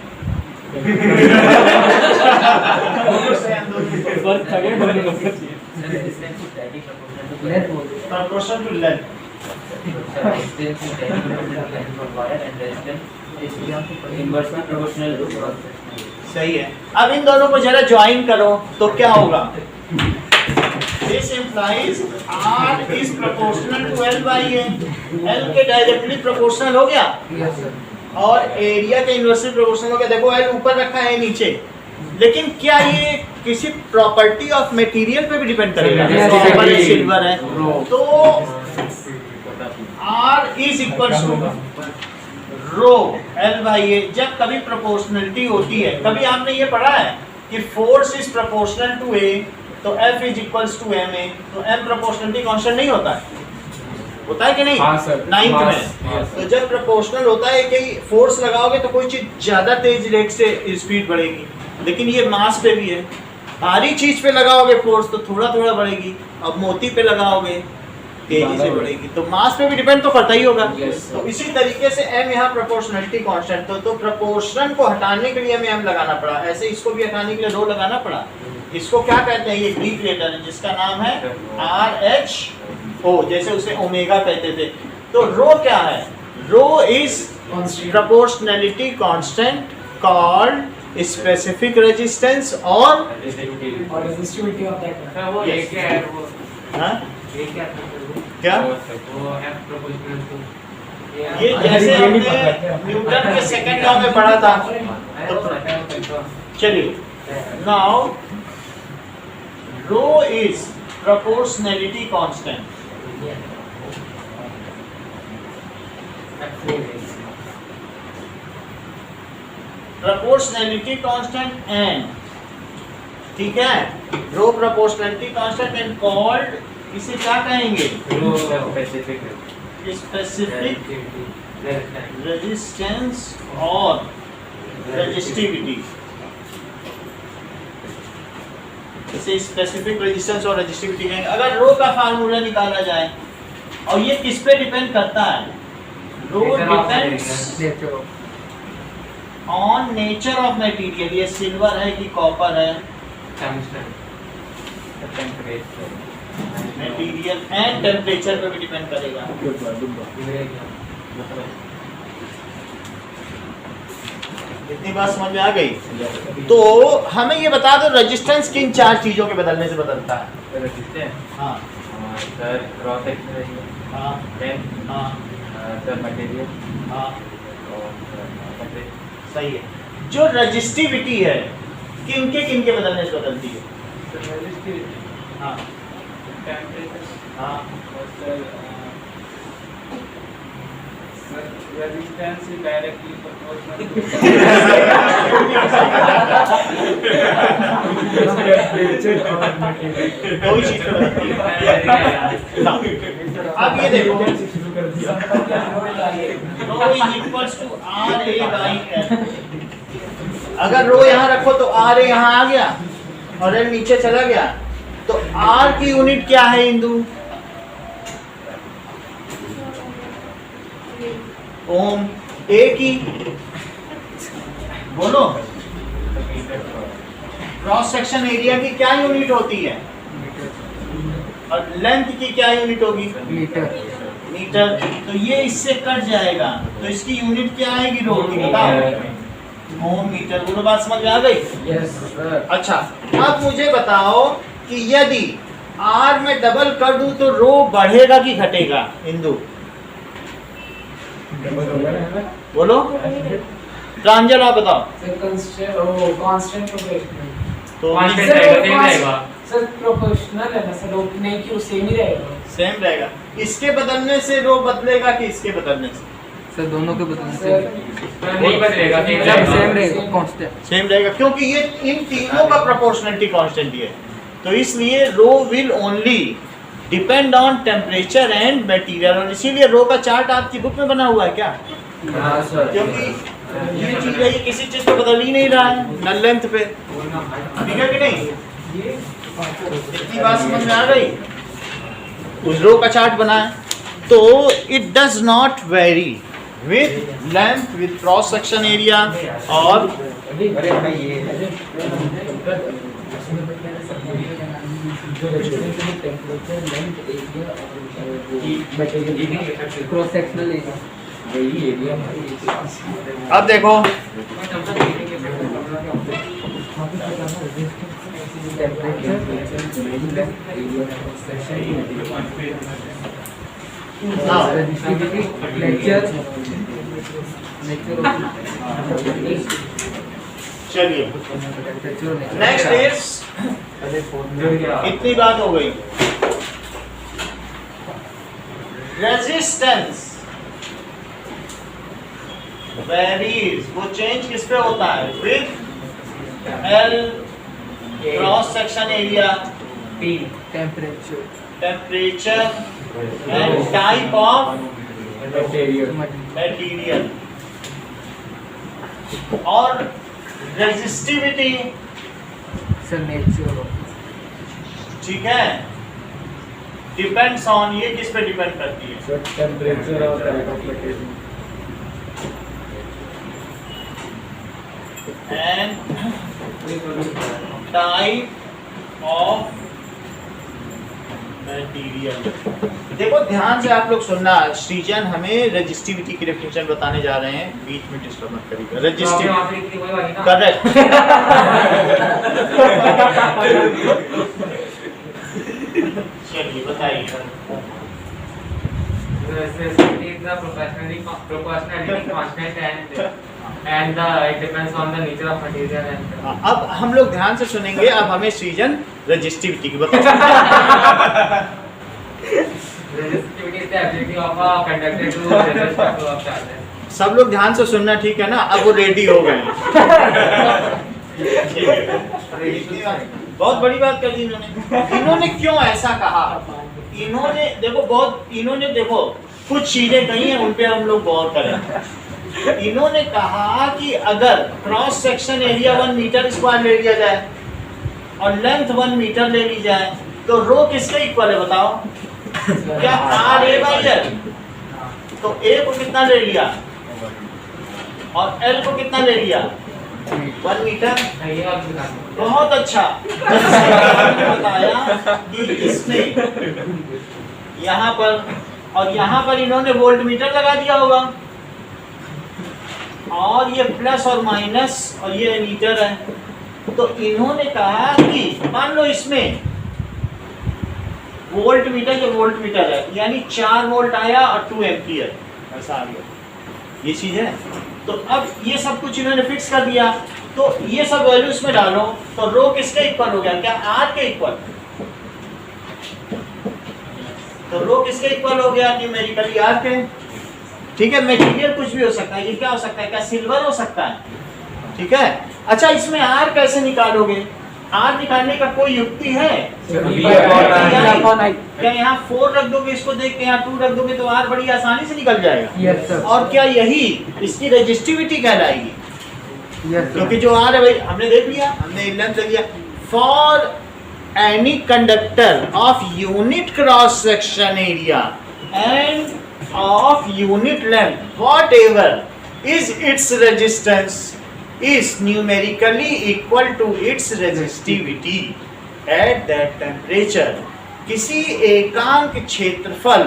Speaker 2: दोनों same, दोनों
Speaker 3: वर्क खड़े होने को चाहिए
Speaker 4: Sir, resistance is directly proportional to
Speaker 3: length बोल दो
Speaker 2: proportional to length.
Speaker 4: Sir, resistance is directly proportional to length of wire and resistance is inversely proportional to cross sectional.
Speaker 2: सही है। अब इन दोनों को जरा ज्वाइन करो तो क्या होगा? This implies R is proportional to L by A. L के डायरेक्टली प्रोपोर्शनल हो गया
Speaker 3: यस सर
Speaker 2: और एरिया के इनवर्सली प्रोपोर्शनल हो गया। देखो L ऊपर रखा है नीचे, लेकिन क्या ये किसी प्रॉपर्टी ऑफ मटेरियल पे भी डिपेंड करेगा?
Speaker 3: Yes,
Speaker 2: जैसे कॉपर है,
Speaker 3: exactly.
Speaker 2: सिल्वर है,
Speaker 3: Bro.
Speaker 2: तो R is equal to rho L by A। जब कभी प्रोपोर्शनलिटी होती है, कभी आपने ये पढ़ा है कि force is proportional to A, तो F इज इक्वल्स टू ma, तो M प्रोपोर्शनलिटी कांस्टेंट नहीं होता है, होता है कि नहीं?
Speaker 3: हाँ, sir.
Speaker 2: नाइन्थ
Speaker 3: Mass,
Speaker 2: में
Speaker 3: yes.
Speaker 2: तो जब प्रोपोर्शनल होता है कि फोर्स लगाओगे तो कोई चीज ज्यादा तेज रेट से स्पीड बढ़ेगी, लेकिन ये मास पे भी है। भारी चीज पे लगाओगे फोर्स तो थोड़ा थोड़ा बढ़ेगी, अब मोती पे लगाओगे तेजी से बढ़ेगी, तो मास पे भी डिपेंड तो करता ही होगा।
Speaker 3: Yes.
Speaker 2: तो इसी तरीके से m यहाँ प्रोपोर्शनलिटी कांस्टेंट, तो प्रोपोर्शन को हटाने के लिए हमें m लगाना पड़ा, ऐसे इसको भी हटाने के लिए रो लगाना पड़ा। इसको क्या कहते हैं? ये ग्रीक लेटर है जिसका नाम है RHO, जैसे उसे ओमेगा कहते थे। तो रो क्या है? Rho is proportionality constant called specific resistance और
Speaker 3: और रेजिस्टिविटी ऑफ दैट
Speaker 1: सर वो
Speaker 2: Yes.
Speaker 1: एक क्या है वो
Speaker 2: हाँ?
Speaker 1: एक क्या है
Speaker 2: क्या?
Speaker 1: वो F proportional to
Speaker 2: ये जैसे हमने न्यूटन के सेकंड लॉ में पढ़ा था। चलिए, now rho is proportionality constant proportionality constant and, ठीक है, rho proportionality constant and called, इसे क्या कहेंगे? स्पेसिफिक रेजिस्टेंस और रेजिस्टिविटी। इसे स्पेसिफिक रेजिस्टेंस और रेजिस्टिविटी कहेंगे। अगर रो का फार्मूला निकाला जाए, और ये किस पे डिपेंड करता है? Rho depends on nature of material. ये सिल्वर है कि कॉपर है, मटेरियल एंड टेम्परेचर पे भी डिपेंड करेगा। इतनी बात समझ में आ गई? तो हमें ये बता दो, रेजिस्टेंस किन चार चीजों के बदलने से बदलता है? हाँ
Speaker 1: सर क्रॉस सेक्शन
Speaker 2: हाँ हाँ
Speaker 1: सर मटेरियल
Speaker 2: हाँ,
Speaker 1: और
Speaker 2: सही है। जो रेजिस्टिविटी है किन के बदलने से बदलती है? हाँ हाँ
Speaker 6: resistance is directly proportional to
Speaker 2: कोई चीज पे बदलती है ना। अब ये देखो, rho is equals to R A by L. अगर रो यहाँ रखो तो आर ए यहाँ आ गया और एल नीचे चला गया, तो आर की यूनिट क्या है इंदु? ओम। ए की बोलो, क्रॉस सेक्शन एरिया की क्या यूनिट होती है? और लेंथ की क्या यूनिट होगी?
Speaker 3: Metre
Speaker 2: metre. तो ये इससे कट जाएगा, तो इसकी यूनिट क्या आएगी रो की? बताओ। ओम मीटर। बोलो, बात समझ में आ गई?
Speaker 3: यस सर
Speaker 2: अच्छा, अब मुझे बताओ कि यदि आर में डबल कर दूं तो रो बढ़ेगा कि घटेगा? इंदु बोलो, प्रांजल आप बताओ।
Speaker 3: कांस्टेंट
Speaker 2: तो
Speaker 1: कांस्टेंट रहेगा, सेम रहेगा।
Speaker 3: सर प्रोपोर्शनल है ना सर, वो नहीं कि वो सेम ही रहेगा
Speaker 2: सेम रहेगा। इसके बदलने से रो बदलेगा कि इसके बदलने से?
Speaker 3: सर दोनों के बदलने
Speaker 1: सर नहीं बदलेगा, सेम
Speaker 3: सेम
Speaker 1: रहेगा।
Speaker 3: रहेगा कांस्टेंट
Speaker 2: सेम रहेगा, क्योंकि ये इन तीनों का प्रोपोर्शनलिटी कांस्टेंट ही है। तो इसलिए rho will only depend on temperature and material. और इसीलिए रो का चार्ट आपकी बुक में बना हुआ है क्या?
Speaker 3: हाँ सर
Speaker 2: क्योंकि ये चीज है, ये किसी चीज को बदल ही नहीं रहा है न लेंथ पे, ठीक है कि नहीं? इतनी बात समझ में आ गई? उस रो का चार्ट बना है, तो it does not very with length, with cross section area और
Speaker 3: अरे भाई ये temperature length area cross sectional area वही एरिया
Speaker 2: अब देखो चलिए नेक्स्ट इज इतनी बात हो गई रेजिस्टेंस वेरीज वो चेंज किस पे होता है with L cross section area
Speaker 3: P temperature
Speaker 2: temperature and type of
Speaker 3: material
Speaker 2: material और रेजिस्टिविटी
Speaker 3: sir nature
Speaker 2: ठीक है डिपेंड्स ऑन ये किस पे डिपेंड करती है
Speaker 3: sir temperature और type of material
Speaker 2: and type of material देखो ध्यान से आप लोग सुनना श्रीजन हमें रेजिस्टिविटी की डेफिनेशन बताने जा रहे हैं बीच में डिस्टर्ब मत करिएगा रेजिस्टिविटी करेक्ट चलिए बताइए
Speaker 1: Resistivity is the proportionality constant and it depends on the nature of material and
Speaker 2: अब हम लोग ध्यान से सुनेंगे अब हमें श्रीजन रेजिस्टिविटी की बताओ
Speaker 1: resistivity is the ability of a conductor to resist the flow of charges.
Speaker 2: सब लोग ध्यान से सुनना ठीक है ना अब वो रेडी हो गए बहुत बड़ी बात कर दी इन्होंने क्यों ऐसा कहा इन्होंने देखो कुछ चीजें कही हैं उन पे हम लोग गौर करें इन्होंने कहा कि अगर cross section area 1 metre square ले लिया जाए और लेंथ 1 मीटर ले ली जाए तो रो किसके इक्वल है बताओ क्या आर ए बाई एल तो ए को कितना ले लिया और एल को कितना ले लिया 1 मीटर
Speaker 1: ये आप दिखा दो।
Speaker 2: बहुत अच्छा बताया कि इसमें यहाँ पर और यहाँ पर इन्होंने वोल्ट मीटर लगा दिया होगा और ये प्लस और माइनस और ये मीटर है तो इन्होंने कहा कि मान लो इसमें वोल्ट मीटर है यानी 4 वोल्ट आया और 2 एम्पियर ऐसा आ गया ये चीज है तो अब ये सब कुछ इन्होंने फिक्स कर दिया तो ये सब वैल्यूज में डालो तो रो किसके इक्वल हो गया क्या आर के इक्वल तो रो किसके इक्वल हो गया न्यूमेरिकली आर के ठीक है मटेरियल कुछ भी हो सकता है ये क्या हो सकता है क्या सिल्वर हो सकता है ठीक है अच्छा इसमें आर कैसे निकालोगे आर निकालने का कोई युक्ति है क्या यहाँ 4 रख दोगे इसको देख के यहाँ 2 रख दोगे तो आर बड़ी आसानी से निकल जाएगा
Speaker 3: yes sir
Speaker 2: और क्या यही इसकी रेजिस्टिविटी कहलाएगी
Speaker 3: yes
Speaker 2: क्योंकि जो आर है भाई हमने देख लिया हमने लेंथ ले लिया for any conductor of unit cross section area end of unit length whatever is its resistance is numerically equal to its resistivity at that temperature किसी एकांक क्षेत्रफल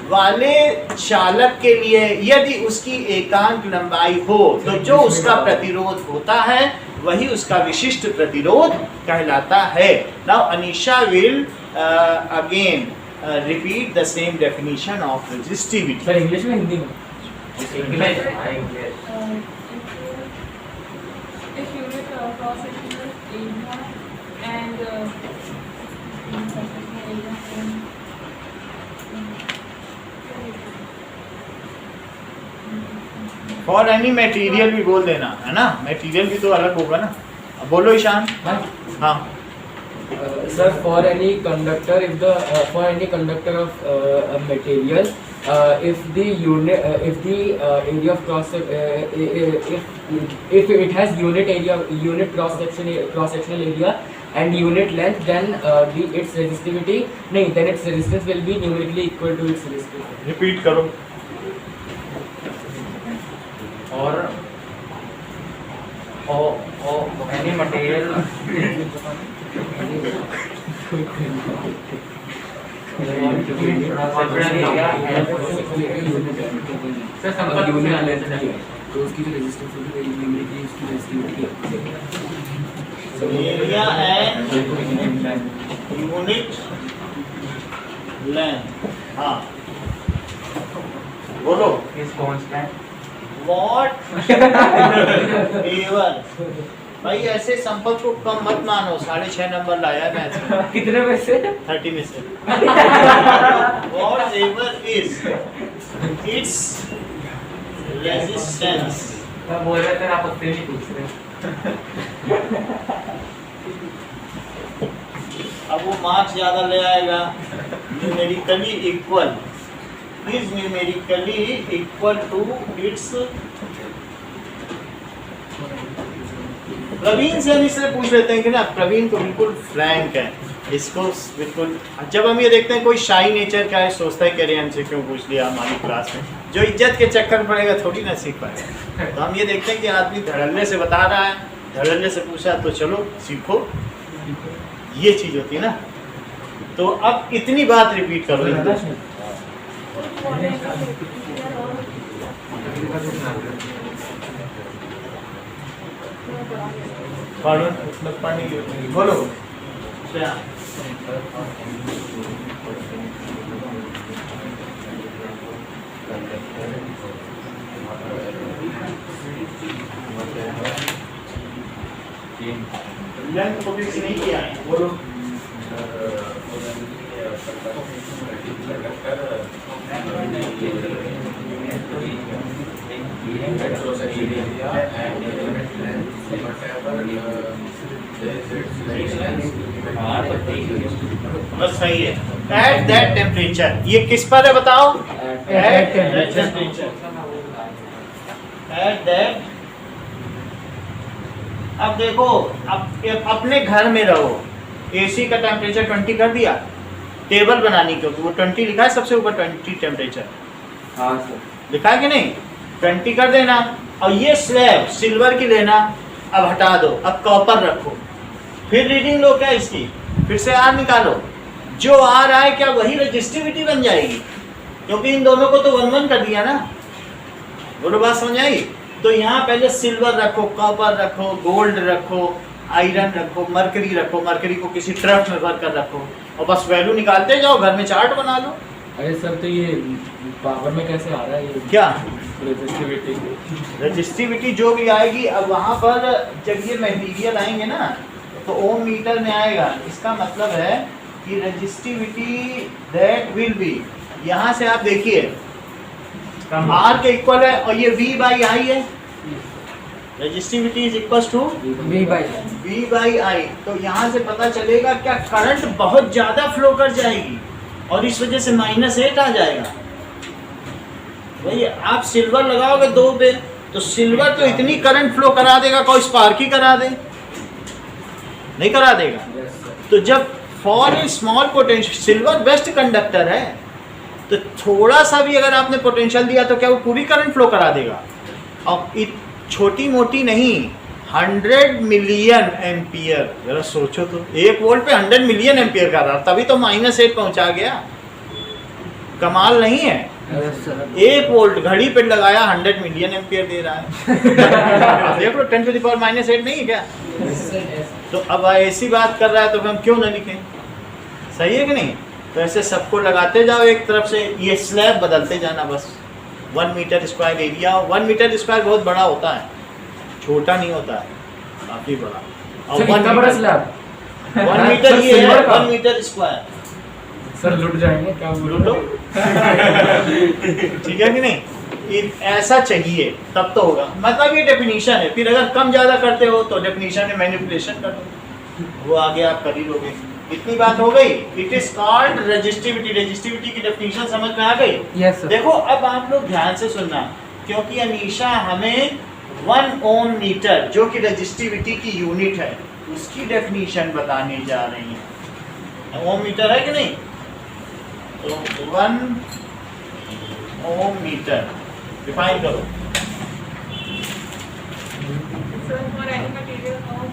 Speaker 2: वाले चालक के लिए यदि उसकी एकांक लंबाई हो तो जो उसका प्रतिरोध होता है वही उसका विशिष्ट प्रतिरोध कहलाता है now Anisha will again repeat the same definition of resistivity
Speaker 3: sir English में हिंदी में
Speaker 1: English.
Speaker 5: If unit cross-sectional area and
Speaker 2: for any material भी बोल देना है ना मटेरियल भी तो अलग होगा ना अब बोलो ईशान हाँ
Speaker 3: sir for any conductor if the for any conductor of a material if the unit if the area of cross if it has unit cross sectional area and unit length then its resistivity then its resistance will be numerically equal to its resistivity
Speaker 2: repeat करो
Speaker 1: or any material sir संपर्क में आने से
Speaker 3: तो उसकी जो resistance होगी वो यूनिटली उसकी resistivity
Speaker 2: area and unit length. हाँ बोलो
Speaker 1: is constant
Speaker 2: व्हाट A1। भाई ऐसे संपर्क को कम मत मानो, 6.5 नंबर लाया मैथ में।
Speaker 3: कितने पैसे
Speaker 2: 30 में से। Whatever is its resistance।
Speaker 1: मैं बोल रहा था आप उससे नहीं पूछ रहे
Speaker 2: अब वो मार्क्स ज्यादा ले आएगा। Numerically equal is numerically equal to its। Praveen से हम इसलिए पूछ लेते हैं कि ना प्रवीण तो बिल्कुल फ्रैंक है, इसको बिल्कुल जब हम ये देखते हैं कोई शाई नेचर का है सोचता है कि अरे हमसे क्यों पूछ लिया हमारी क्लास में, जो इज्जत के चक्कर पड़ेगा थोड़ी ना सीख पाएगा। तो हम ये देखते हैं कि आदमी धड़ल्ले से बता रहा है, धड़ल्ले से पूछा तो चलो सीखो, ये चीज होती है ना। तो अब इतनी बात रिपीट करो। बोलो क्या? लेंथ को फिक्स नहीं किया है, बोलो। बस सही है। एट दैट टेम्परेचर, ये किस पर है बताओ? At temperature. At that. अब देखो, अब अपने घर में रहो, एसी का टेम्परेचर 20 कर दिया, टेबल बनानी क्योंकि वो 20 लिखा है सबसे ऊपर 20 टेम्परेचर।
Speaker 3: हाँ सर,
Speaker 2: लिखा है कि नहीं? 20 कर देना। और ये स्लैब सिल्वर की लेना, अब हटा दो, अब कॉपर रखो, फिर रीडिंग लो क्या इसकी, फिर से आर निकालो, जो आ रहा है क्या वही रजिस्टिविटी बन जाएगी, क्योंकि इन दोनों को तो 1-1 कर दिया ना। बोलो बात समझ आई? तो यहाँ पहले सिल्वर रखो, कॉपर रखो, गोल्ड रखो, आयरन रखो, मरकरी रखो, मरकरी को किसी ट्रक में भर कर रखो, और बस वैल्यू निकालते जाओ, घर में चार्ट बना लो।
Speaker 3: अरे सर तो ये पावर में कैसे आ रहा है ये
Speaker 2: क्या
Speaker 3: रेजिस्टिविटी?
Speaker 2: रजिस्टिविटी जो भी आएगी, अब वहाँ पर जब ये मटेरियल आएंगे ना तो ओम मीटर में आएगा। इसका मतलब है कि रजिस्टिविटी दैट विल बी, यहाँ से आप देखिए आर के इक्वल है, और ये V बाई आई है। Resistivity is equal to
Speaker 3: V
Speaker 2: by I. तो यहाँ से पता चलेगा क्या करंट बहुत ज्यादा फ्लो कर जाएगी और इस वजह से -8 आ जाएगा। भाई आप सिल्वर लगाओगे 2 पे, तो सिल्वर तो इतनी करंट फ्लो करा देगा, कोई स्पार्क ही करा दे, नहीं करा देगा। तो जब for a small potential, silver best conductor है, तो थोड़ा सा भी अगर आपने पोटेंशियल दिया तो क्या वो पूरी करंट फ्लो करा देगा? अब छोटी मोटी नहीं, 100 मिलियन एम्पियर, जरा सोचो तो, 1 वोल्ट पे 100 मिलियन एम्पियर का रहा, तभी तो -8 पहुंचा गया। कमाल नहीं है? 1 वोल्ट घड़ी पे लगाया 100 मिलियन एम्पियर दे रहा है। देख लो 10⁻⁸ नहीं है क्या? तो अब ऐसी बात कर रहा है तो हम क्यों ना लिखें? सही है कि नहीं? तो ऐसे सबको लगाते जाओ एक तरफ से, ये स्लैब बदलते जाना बस। 1 metre square area, 1 metre square बहुत बड़ा होता है, छोटा नहीं होता है, काफी बड़ा। और 1
Speaker 3: बड़ा स्लैब
Speaker 2: 1 मीटर ये है, 1 मीटर स्क्वायर।
Speaker 3: सर लुट जाएंगे क्या?
Speaker 2: लूटो। ठीक है कि नहीं? ऐसा चाहिए तब तो होगा, मतलब ये डेफिनेशन है। फिर अगर कम ज्यादा करते हो तो डेफिनेशन में मैनिपुलेशन कर दो, वो आगे आप कर ही लोगे। इतनी बात हो गई। It is called resistivity. Resistivity की डेफिनेशन समझ में आ गई?
Speaker 3: Yes sir.
Speaker 2: देखो अब आप लोग ध्यान से सुनना, क्योंकि अनीशा हमें 1 ओम मीटर जो कि रेजिस्टिविटी की यूनिट है उसकी डेफिनेशन बताने जा रही है। ओम मीटर है कि नहीं? तो 1 ओम मीटर डिफाइन करो।
Speaker 5: So for any material of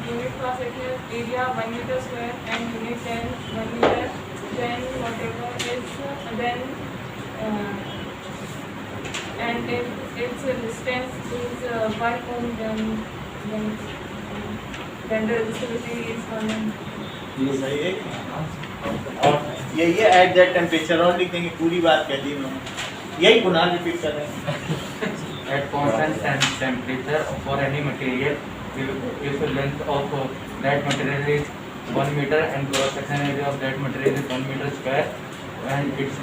Speaker 5: unit cross sectional area 1 meter square and unit length 1 meter, then whatever is then and if its resistance is 1 ohm, then the resistivity is 1 ohm.
Speaker 2: ये सही है और यही है at that temperature और लिख देंगे, पूरी बात कह दी उन्होंने, यही गुनाह रिपीट कर रहे हैं।
Speaker 1: At constant temperature for any material, if the length of that material is 1 meter and cross section area of that material is 1 meter square and its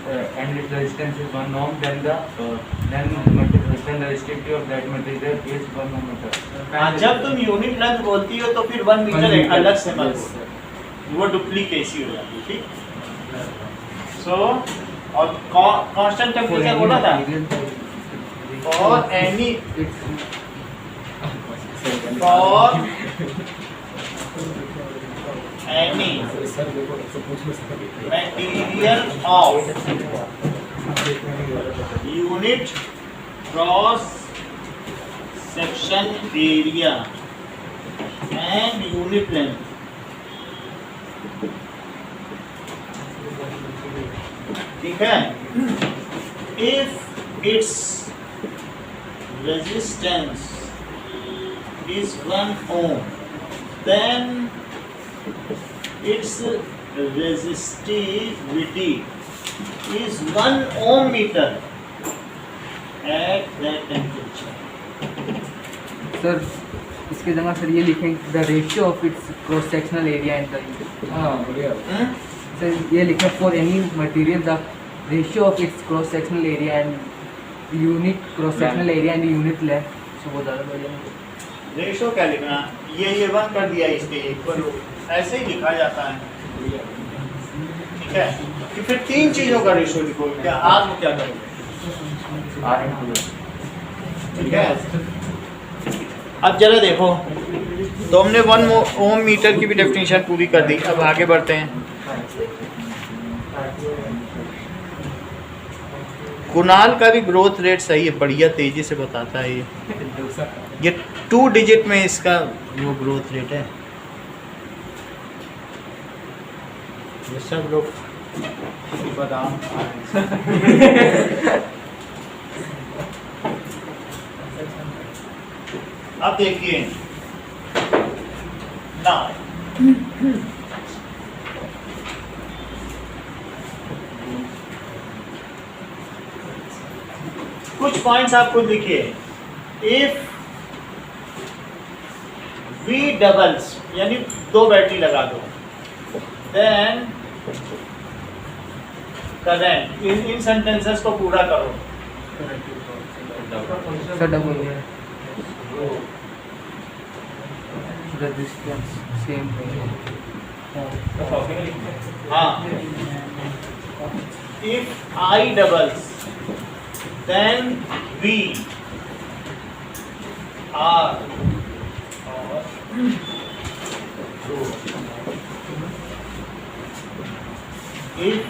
Speaker 1: resistance is 1 ohm, then the resistivity of that material is 1 ohm meter.
Speaker 2: हाँ, जब तुम unit length बोलती हो तो फिर 1 metre एक अलग से मत बोलो, वो डुप्लीकेसी हो जाती है, ठीक। सो और कांस्टेंट टेम्परेचर बोला था और any material of unit cross section area and unit length ठीक है, if its resistance is 1 ohm, then its resistivity is 1 ohm meter at that temperature.
Speaker 4: Sir इसके जगह सर ये लिखें the ratio of its cross sectional area and the
Speaker 3: हाँ बढ़िया।
Speaker 4: Sir ये लिखें for any material the ratio of its cross sectional area and unit cross sectional area and unit length, so वो ज़्यादा बढ़िया।
Speaker 2: रेशो क्या लिखना, ये 1 कर दिया इसके एक पर, ऐसे ही लिखा जाता है, ठीक है। कि फिर 3 चीजों का रेशो लिखो, क्या आज वो क्या करोगे, ठीक है। अब जरा देखो, तो हमने 1 ओम मीटर की भी डेफिनेशन पूरी कर दी, अब आगे बढ़ते हैं। कुणाल का भी ग्रोथ रेट सही है, बढ़िया तेजी से बताता है ये 2 डिजिट में इसका वो ग्रोथ रेट है। ये सब लोग बादाम अब देखिए ना, कुछ पॉइंट्स आप खुद लिखिए। इफ V डबल्स यानी 2 बैटरी लगा दो, देन करंट, इन सेंटेंसेस को पूरा करो।
Speaker 4: सर डबल रेजिस्टेंस सेम
Speaker 2: हाँ, if I doubles then V R or 2 if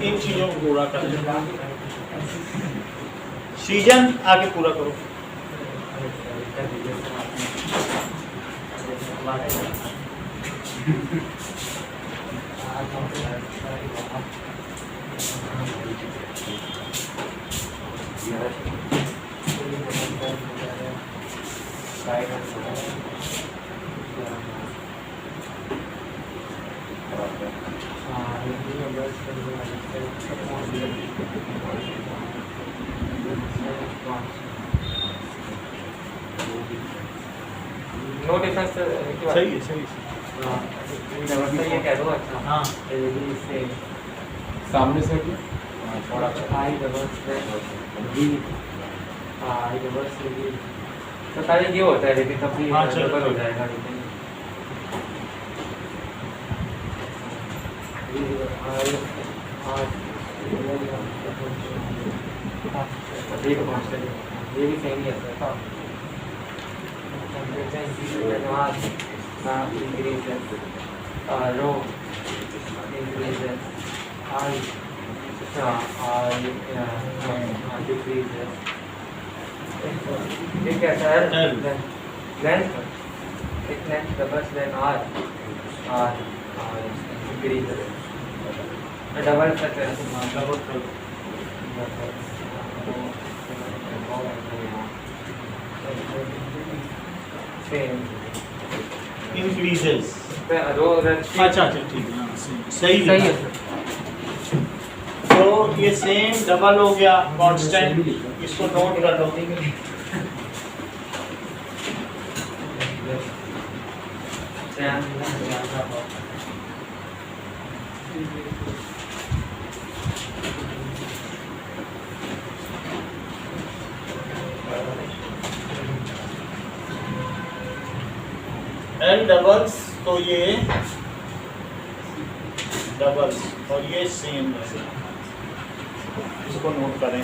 Speaker 2: इन चीजों को पूरा कर सीजन आगे पूरा करो।
Speaker 1: No difference.
Speaker 2: सही है, सही है।
Speaker 1: ये कह दो अच्छा
Speaker 2: हाँ
Speaker 1: इससे
Speaker 3: सामने से हटिए।
Speaker 1: थोड़ा I double V I double से वी तो पहले ये होता है लेकिन तब भी
Speaker 2: हाँ, चलो,
Speaker 1: डबल हो
Speaker 2: चलो।
Speaker 1: जाएगा लेकिन ये भी सेम ही है sir increases row increases I decreases ठीक है sir length double then R increases double same
Speaker 2: increases
Speaker 1: rho
Speaker 2: अच्छा अच्छा ठीक है हाँ, सही
Speaker 4: सही है
Speaker 2: लिखा। तो ये सेम डबल हो गया कांस्टेंट, इसको नोट कर लो। एल डबल्स तो ये डबल्स और ये सेम है, इसको नोट करें।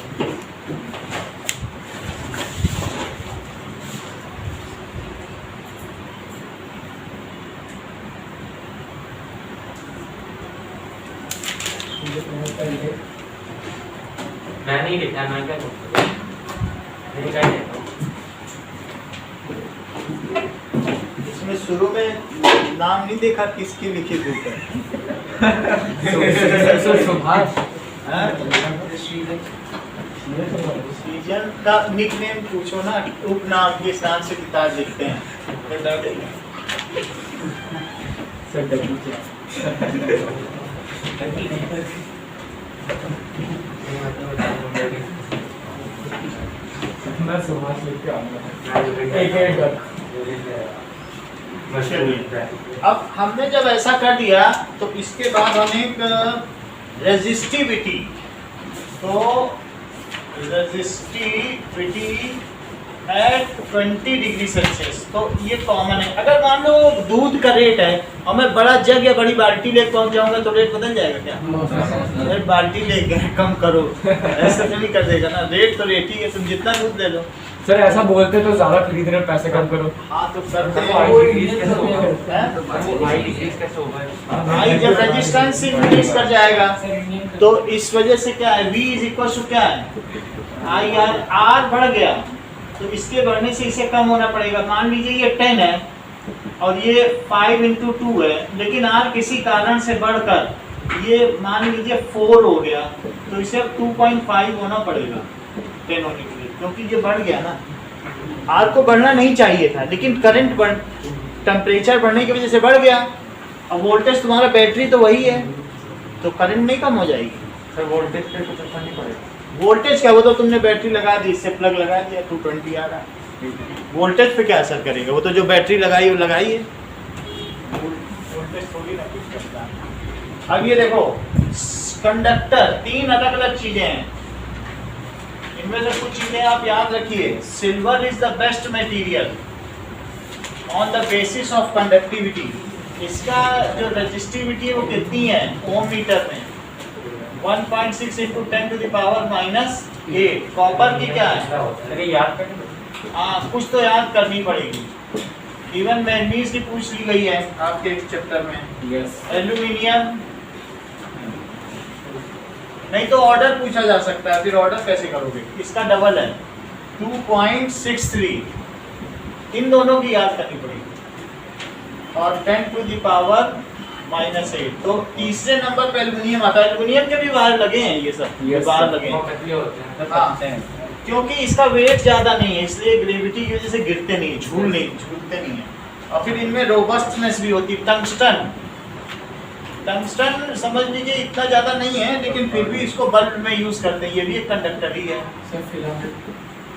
Speaker 1: मैं नहीं लिखा, मैं क्या करूँ? नहीं कर देता हूँ।
Speaker 2: इसमें शुरू में नाम नहीं देखा किसकी लिखी बुक है?
Speaker 4: सुभाष
Speaker 2: हाँ? सीजन का निकनेम पूछो ना, उपनाम के स्थान से किताब लिखते हैं।
Speaker 3: मैं सुभाष लिख के आऊंगा।
Speaker 2: अब हमने जब ऐसा कर दिया तो इसके बाद हम एक रेजिस्टिविटी, तो रेजिस्टिविटी एट 20 डिग्री सेल्सियस, तो ये कॉमन है। अगर मान लो दूध का रेट है और मैं बड़ा जग या बड़ी बाल्टी लेके पहुंच जाऊंगा तो रेट बदल जाएगा क्या? अरे बाल्टी लेके कम करो, ऐसा तो नहीं कर देगा ना, रेट तो रेट ही है, तुम जितना दूध ले लो।
Speaker 3: सर ऐसा बोलते तो ज्यादा खरीद रहे, पैसे कम करो।
Speaker 2: हाँ तो करते हैं।
Speaker 1: आई
Speaker 2: जब रेजिस्टेंस इंक्रीज कर जाएगा तो इस वजह से क्या है, V इज इक्वल टू क्या है, आई आर, आर बढ़ गया तो इसके बढ़ने से इसे कम होना पड़ेगा। मान लीजिए ये 10 है और ये 5 into 2 है, लेकिन आर किसी कारण से बढ़कर ये मान लीजिए 4 हो गया तो इसे 2.5 होना पड़ेगा 10 होने के लिए, क्योंकि ये बढ़ गया ना। आर को बढ़ना नहीं चाहिए था लेकिन करंट बढ़, टेम्परेचर बढ़ने की वजह से बढ़ गया। अब वोल्टेज तुम्हारा बैटरी तो वही है तो करंट नहीं कम हो जाएगी।
Speaker 1: सर वोल्टेज पे कुछ असर नहीं पड़ेगा।
Speaker 2: वोल्टेज क्या, वो तो तुमने बैटरी लगा दी, इससे प्लग लगा दिया 220 आ रहा है, वोल्टेज पे क्या असर करेगा, वो तो जो बैटरी लगाई वो लगाई है, वोल्टेज थोड़ी ना कुछ करता है। अब ये देखो कंडक्टर, तीन अलग अलग चीजें हैं, इनमें से कुछ चीजें आप याद रखिए। Silver is the best material on the basis of conductivity. इसका जो रेजिस्टिविटी है वो कितनी है ओम मीटर में, 1.6 into 10 to the power -8। Copper की क्या है,
Speaker 1: अरे याद करें।
Speaker 2: हाँ कुछ तो याद करनी पड़ेगी। इवन मैग्नीज की पूछ ली गई है आपके एक चैप्टर में।
Speaker 3: यस।
Speaker 2: एल्यूमिनियम नहीं तो ऑर्डर पूछा जा सकता है, फिर ऑर्डर कैसे करोगे, इसका डबल है 2.63। इन दोनों की याद करनी पड़ेगी और 10 to the power -8। तो तीसरे नंबर पे एल्यूमिनियम आता है। एल्यूमिनियम के भी बाहर लगे हैं ये सब, ये
Speaker 3: Yes,
Speaker 2: बाहर लगे
Speaker 1: वो
Speaker 2: हैं
Speaker 1: पतले होते हैं।
Speaker 2: हाँ, क्योंकि इसका वेट ज्यादा नहीं है इसलिए ग्रेविटी की वजह से गिरते नहीं, झूलते नहीं है। और फिर इनमें रोबस्टनेस भी होती है। टंगस्टन, टंगस्टन समझ लीजिए इतना ज्यादा नहीं है लेकिन फिर भी इसको बल्ब में यूज करते हैं, ये भी एक कंडक्टर ही है।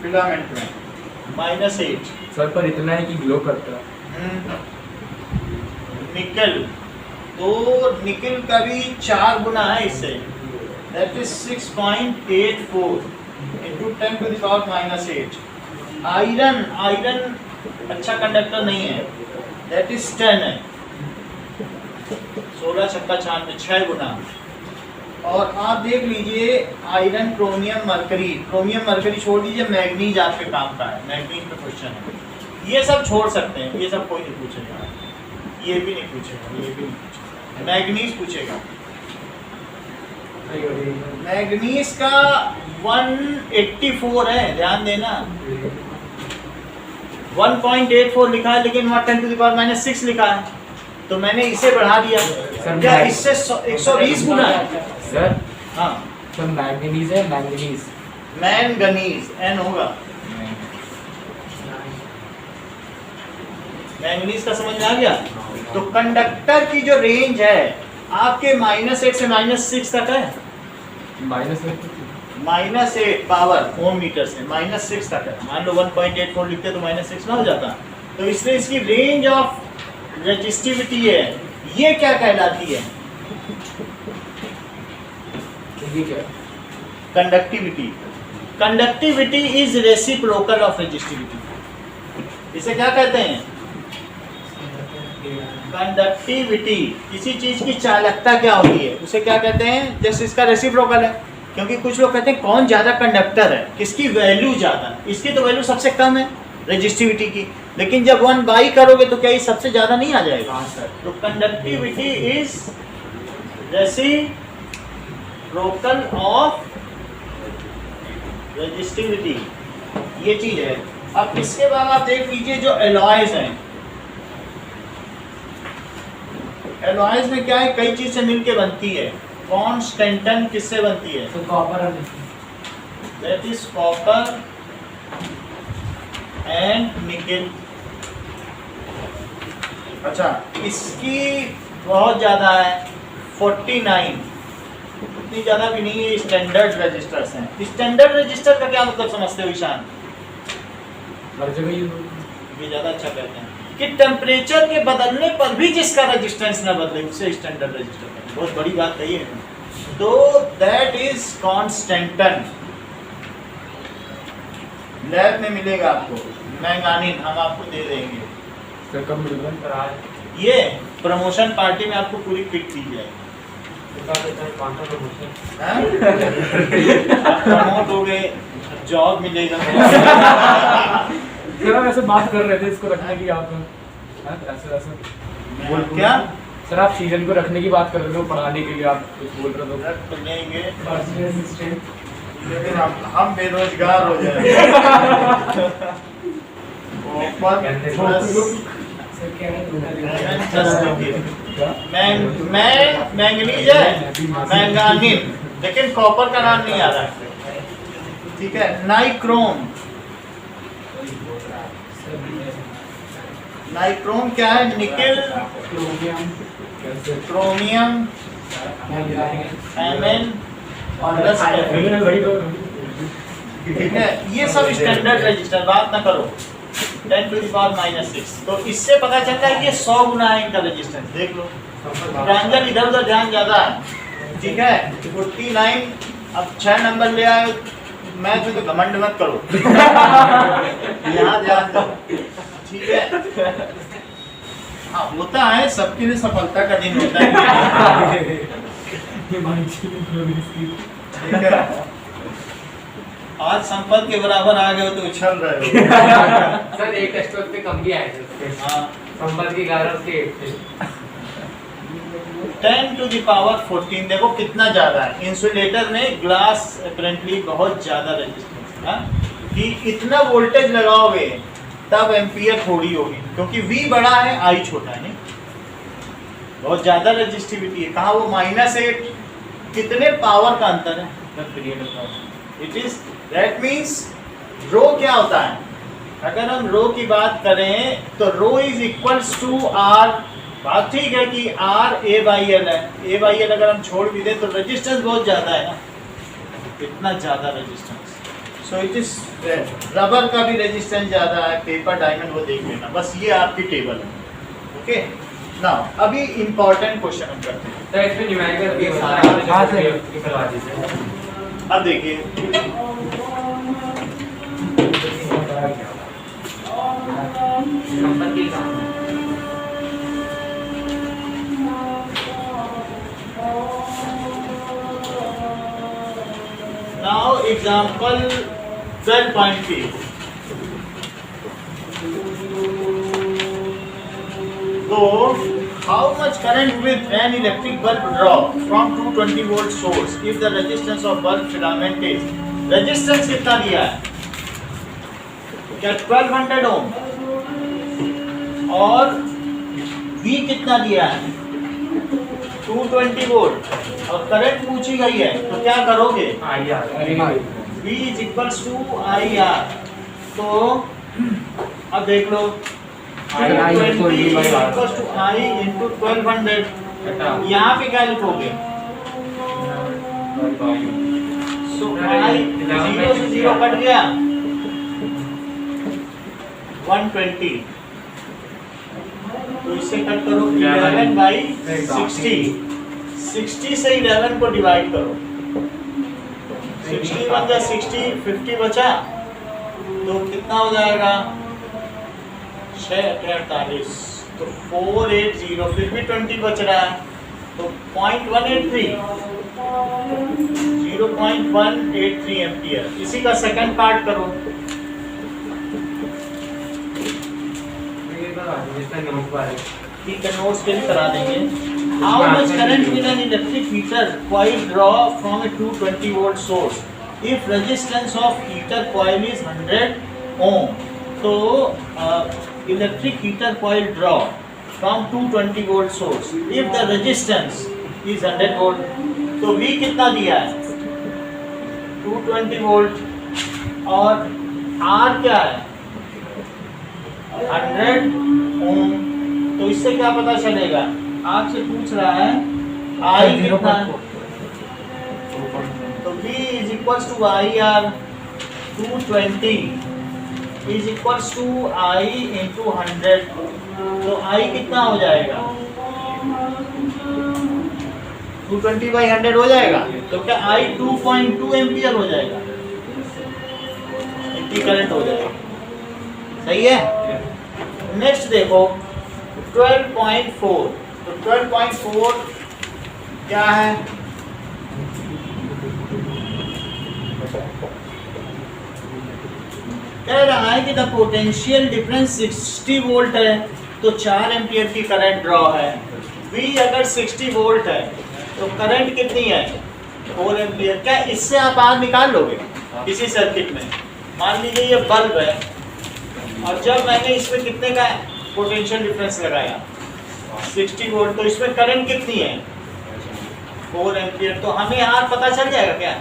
Speaker 2: फिलामेंट में -8।
Speaker 3: सर पर इतना है कि ग्लो करता है।
Speaker 2: निकल, तो निकल का भी 4 गुना है इससे, that is 6.84 into 10 to the power -8। Iron, iron अच्छा कंडक्टर नहीं है, दैट इज 10 है, 16 छक्का 96, 6 गुना। और आप देख लीजिए iron, chromium, mercury, chromium mercury छोड़ दीजिए, मैग्नीज आपके काम का है, मैग्नीज पे क्वेश्चन है, ये सब छोड़ सकते हैं, ये सब कोई नहीं पूछेगा, ये भी नहीं पूछेगा, ये भी नहीं पूछेगा, मैग्नीज पूछेगा। मैग्नीज का 184 है, ध्यान देना, 1.84 लिखा है, लेकिन वहाँ 10 टू द पावर -6 लिखा है, तो मैंने इसे बढ़ा दिया, क्या इससे 120 गुना है
Speaker 3: सर।
Speaker 2: हाँ,
Speaker 3: सर मैंगनीज है, मैंगनीज।
Speaker 2: मैंगनीज, एन होगा, मैंगनीज का समझ में आ गया। तो कंडक्टर की जो रेंज है आपके -8 से -6 तक है, -8 पावर ओम मीटर से -6 तक है। मान लो 1.84 लिखते तो -6 ना हो जाता, तो इसलिए इसकी रेंज ऑफ रेजिस्टिविटी है, ये क्या कहलाती है?
Speaker 3: ये क्या?
Speaker 2: Conductivity. Conductivity is reciprocal of resistivity. इसे क्या कहते हैं? कंडक्टिविटी। किसी चीज की चालकता क्या होती है उसे क्या कहते हैं? जैसे इसका रेसिप्रोकल है, क्योंकि कुछ लोग कहते हैं कौन ज्यादा कंडक्टर है, किसकी वैल्यू ज्यादा है। इसकी तो वैल्यू सबसे कम है रेजिस्टिविटी की, लेकिन जब 1/, करोगे तो क्या ये सबसे ज्यादा नहीं आ जाएगा?
Speaker 3: हाँ सर।
Speaker 2: तो conductivity is reciprocal of resistivity, ये चीज है। अब इसके बाद आप देख लीजिए जो एलॉयज हैं, एलॉयज में क्या है, कई चीज से मिलके बनती है। कॉन्स्टेंटन किससे बनती है?
Speaker 3: Copper
Speaker 2: that is copper and nickel. अच्छा, इसकी बहुत ज्यादा है 49, इतनी ज्यादा भी नहीं है। स्टैंडर्ड रजिस्टर्स हैं। स्टैंडर्ड रजिस्टर का क्या मतलब समझते हो ईशान?
Speaker 3: हर जगह
Speaker 2: ये ज्यादा अच्छा कहते हैं कि टेम्परेचर के बदलने पर भी जिसका रेजिस्टेंस ना बदले उसे स्टैंडर्ड रजिस्टर कहते हैं। बहुत बड़ी बात कही है। तो दैट इज कॉन्स्टेंटन। लैब में मिलेगा आपको मैंगानीन, हम आपको दे देंगे।
Speaker 3: सर कब मिलेगा?
Speaker 2: ये प्रमोशन पार्टी में आपको पूरी किट दी जाएगी। हाँ? आप प्रमोट हो गए, जॉब मिलेगा।
Speaker 3: सर हम ऐसे बात कर रहे थे इसको रखने की, आप ऐसे ऐसे
Speaker 2: बोल क्या?
Speaker 3: सर आप सीजन को रखने की बात कर रहे हो, पढ़ाने के लिए आप कुछ बोल रहे
Speaker 2: रख तो लेंगे,
Speaker 3: थे।
Speaker 2: लेकिन हम बेरोजगार हो जाएंगे। मैंगनीज है, मैंगानीन, लेकिन कॉपर का नाम नहीं आ रहा है। ठीक है, नाइक्रोम। नाइक्रोम क्या है? निकेल, क्रोमियम, एमएन प्लस ठीक है, ये सब स्टैंडर्ड रजिस्टर। बात ना करो 10 टू द पावर -6। तो इससे पता चलता है कि ये 100 गुना है इनका रेजिस्टेंस। देख लो, ट्रायंगल इधर उधर ध्यान ज्यादा है। ठीक है, 49। अब 6 नंबर ले आए, मैं तो घमंड मत करो। यहाँ ध्यान दो। ठीक है, हाँ होता है, सबके लिए सफलता का दिन होता है। ठीक है, आज संपत्ति के बराबर आ गए हो तो उछल रहे हो।
Speaker 1: सर एक टेस्ट पे कम भी आए थे।
Speaker 2: हाँ,
Speaker 1: संपत्ति की कारण से
Speaker 2: 10 टू द पावर 14। देखो कितना ज्यादा है। इंसुलेटर में ग्लास अपेरेंटली बहुत ज्यादा रेजिस्टेंस है कि इतना वोल्टेज लगाओगे तब एम्पियर थोड़ी होगी, क्योंकि V बड़ा है, I छोटा है। नहीं, बहुत ज्यादा रेजिस्टिविटी है। कहाँ वो -8, कितने पावर का अंतर है? It is that means rho क्या होता है? अगर हम रो की बात करें तो rho is equals to R। बात ठीक है कि R A/L है। A/L अगर हम छोड़ भी दें तो रेजिस्टेंस बहुत ज्यादा है ना, इतना ज्यादा resistance. So it is rubber का भी रेजिस्टेंस ज्यादा है, पेपर, डायमंड, वो देख लेना। बस ये आपकी टेबल है। ओके, ना अभी इम्पोर्टेंट क्वेश्चन हम करते हैं।
Speaker 1: तो इसमें न्यूमेरिकल भी होता
Speaker 4: हाँ,
Speaker 1: है
Speaker 4: सर।
Speaker 1: ये करवा दीजिए।
Speaker 2: अब देखिए
Speaker 1: नंबर की काम
Speaker 2: now example 12.3 So, how much current will an electric bulb draw from 220 volt source if the resistance of bulb filament is resistance कितना दिया है? क्या 1200 ओम और V कितना दिया है? 220 वोल्ट और करंट पूछी गई है तो क्या करोगे? V is equals to IR। तो अब देख लो
Speaker 3: I equal to V by R।
Speaker 2: equals to I into 1200। यहाँ पे क्या लिखोगे? So I 0 से 0 कट गया 120। तो इससे कट करो 11 by 60। 60 से 11 को डिवाइड करो 60 बन जाए 60 50 बचा तो कितना हो जाएगा 648। तो 480 फिर भी 20 बच रहा है तो 0.183 0.183 एम्पियर। इसी का सेकंड पार्ट करो। ठीक है नोट्स के भी करा देंगे। How much current will an electric heater coil draw from A 220 volt source if resistance of heater coil is 100 ओम। तो electric heater coil draw from 220 volt source if the resistance is 100 volt. तो V कितना दिया है 220 volt और R क्या है 100 ओम। तो इससे क्या पता चलेगा? आपसे पूछ रहा है I कितना है? तो V is equals to IR 220 is equals to I into 100। तो I कितना हो जाएगा 220 by 100 हो जाएगा। तो क्या I 2.2 एम्पियर हो जाएगा? इतनी करंट हो जाएगा। सही है। नेक्स्ट देखो 12.4। तो 12.4 क्या है? कह रहा है कि द पोटेंशियल डिफरेंस 60 वोल्ट है तो 4 एम्पियर की करंट ड्रॉ है। V अगर 60 वोल्ट है तो करंट कितनी है 4 एम्पियर। क्या इससे आप आर निकाल लोगे किसी सर्किट में? मान लीजिए ये बल्ब है और जब मैंने इसमें कितने का पोटेंशियल डिफरेंस लगाया 60 वोल्ट तो इसमें करंट कितनी है 4 एम्पियर। तो हमें आर पता चल जाएगा क्या?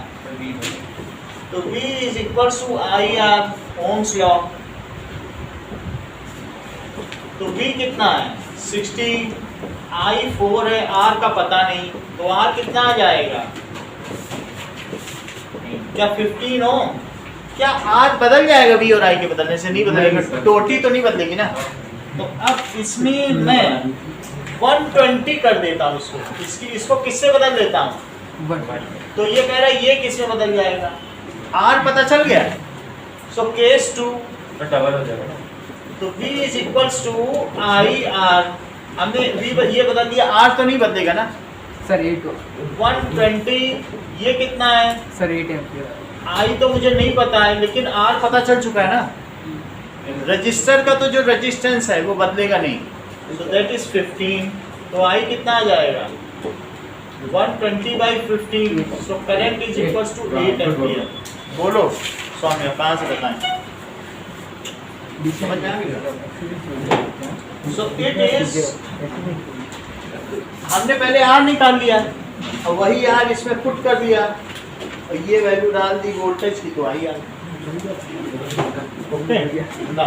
Speaker 2: तो V is equals to IR ohms law. तो V कितना है 60 I 4 है R का पता नहीं तो R कितना आ जाएगा? क्या 15 ओम? क्या R बदल जाएगा V और I के बदलने से? नहीं बदलेगा। टोटी तो नहीं बदलेगी ना। तो अब इसमें मैं 120 कर देता हूँ इसको किससे बदल देता हूँ? तो ये कह रहा है ये किससे बदल जाएगा? R पता चल गया। सो केस 2
Speaker 1: डबल हो जाएगा।
Speaker 2: तो V is equals to IR। हमने V ये बदल दिया R तो नहीं बदलेगा ना।
Speaker 4: सर 8
Speaker 2: 120 ये कितना है
Speaker 4: सर 8 एम्पियर।
Speaker 2: I तो मुझे नहीं पता है लेकिन R पता चल चुका है ना। रजिस्टर का तो जो रेजिस्टेंस है वो बदलेगा नहीं। So that is 15। तो I कितना आ जाएगा 120 by 15। So current is equals to 8 ampere. बोलो सौम्य कहाँ से बताएं? समझ में आ गया? सो इट इज हमने पहले R निकाल लिया और वही R इसमें पुट कर दिया और ये वैल्यू डाल दी वोल्टेज की तो आई आ ओके ना।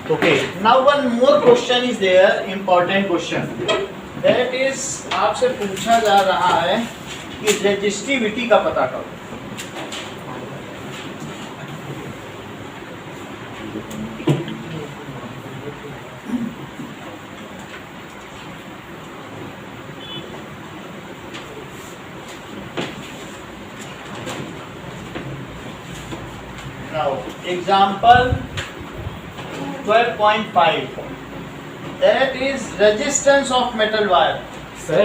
Speaker 2: Okay, now one more question is there, important question. That is आपसे पूछा जा रहा है कि रेजिस्टिविटी का पता करो. Now, example 12.5. That is resistance of metal wire.
Speaker 3: Sir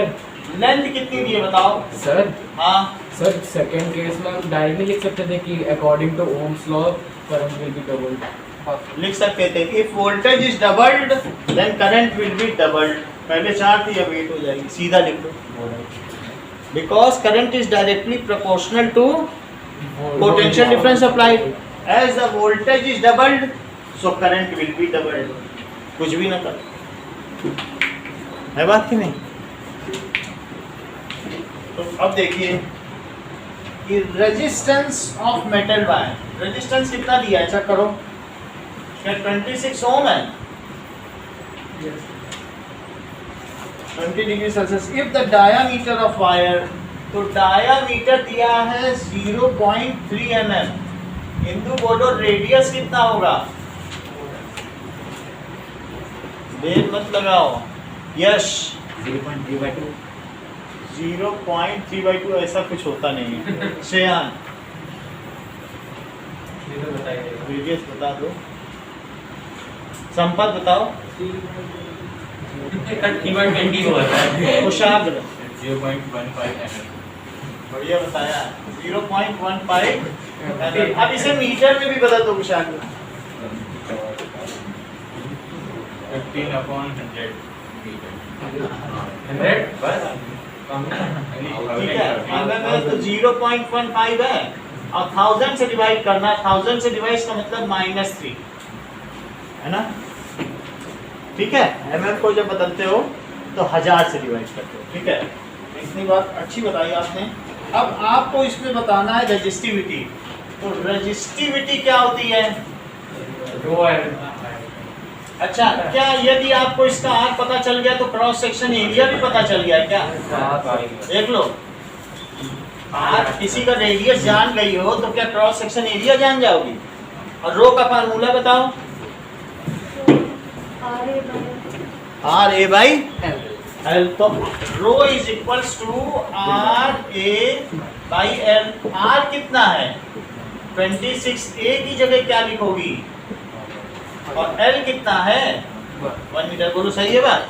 Speaker 2: length कितनी दी है बताओ.
Speaker 3: सर
Speaker 2: हाँ,
Speaker 3: सर सेकंड केस में हम डायरेक्टली लिख सकते थे कि according to Ohm's law current will be doubled.
Speaker 2: लिख सकते थे if voltage is doubled then current will be doubled. पहले 4 थी अब 8 हो जाएगी, सीधा लिख लो. Because current is directly proportional to potential difference applied. As the voltage is doubled so current will be doubled. कुछ भी ना कर, है बात कि नहीं. तो अब देखिए कि resistance of metal wire, resistance कितना दिया है चेक करो. क्या 26 ओम है? 20 degree Celsius. If the diameter of wire, तो डायामीटर दिया है 0.3 mm. हिंदू बोलो रेडियस कितना होगा? देर मत लगाओ. यश 0.3/2 ऐसा कुछ होता नहीं है. श्रेयान रेडियस बता दो. संपत बताओ. कुशाग्र
Speaker 6: 0.15
Speaker 2: बढ़िया बताया. 0.15. अब इसे मीटर में भी बता दो कुशाग्र.
Speaker 6: 15/100
Speaker 2: ठीक है. में तो 0.15 है और 1000 से डिवाइड करना. 1000 से डिवाइड का मतलब -3 है ना. ठीक है. mm को जब बदलते हो तो 1000 से डिवाइड करते हो. ठीक है. इतनी बात अच्छी बताई आपने. अब आपको इसमें बताना है रेजिस्टिविटी. तो रेजिस्टिविटी क्या होती है? अच्छा, क्या यदि आपको इसका आर पता चल गया तो क्रॉस सेक्शन एरिया भी पता चल गया है क्या? देख लो. आर किसी का रेडियस जान गई हो तो क्या क्रॉस सेक्शन एरिया जान जाओगी? और रो का फार्मूला बताओ. R A by L. तो rho is equals to R A by L. R कितना है? 26. ए की जगह क्या लिखोगी? और एल कितना है? 1 मीटर. बोलो सही है बात.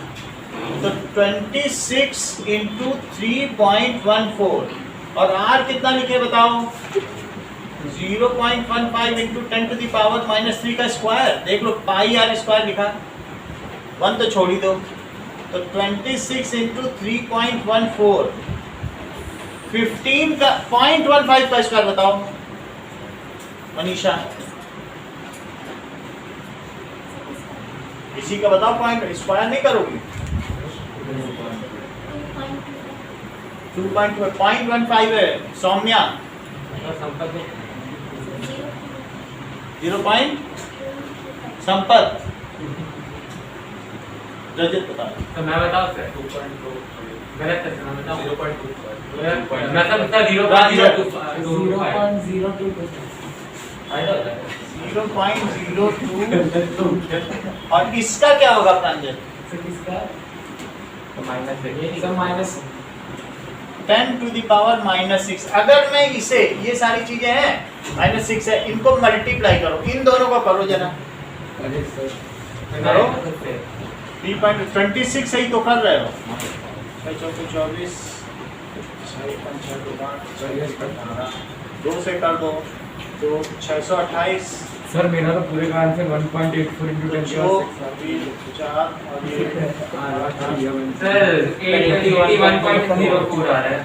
Speaker 2: तो 26 इंटू 3.14. और आर कितना लिखे बताओ? 0.15 इंटू 10⁻³ का स्क्वायर. देख लो पाई आर स्क्वायर लिखा. 1 तो छोड़ ही दो. तो 26 इंटू 3.14 15 का 0.15 का स्क्वायर बताओ मनीषा. इसी का बताओ. पॉइंट स्क्वायर नहीं करोगी. 2.15 है. सौम्या 0. संपत रजत बता.
Speaker 1: तो मैं बताऊं सर 2.2 गलत है. मैं बताऊं 0.2 मैं सब सर 0.02
Speaker 2: 0.02. और इसका क्या होगा प्रांजल?
Speaker 3: माइनस
Speaker 2: 10⁻⁻6. अगर मैं इसे, ये सारी चीजें हैं -6 है, इनको मल्टीप्लाई करो. इन दोनों को करो जरा. करो. 3.26 सही तो कर रहे हो. 24 2 से कर दो तो 628.
Speaker 3: सर मेरा तो पूरे का आंसर 1.84 इंटू 10
Speaker 2: जो 4 और ये
Speaker 1: सर 81.04 आ रहा है.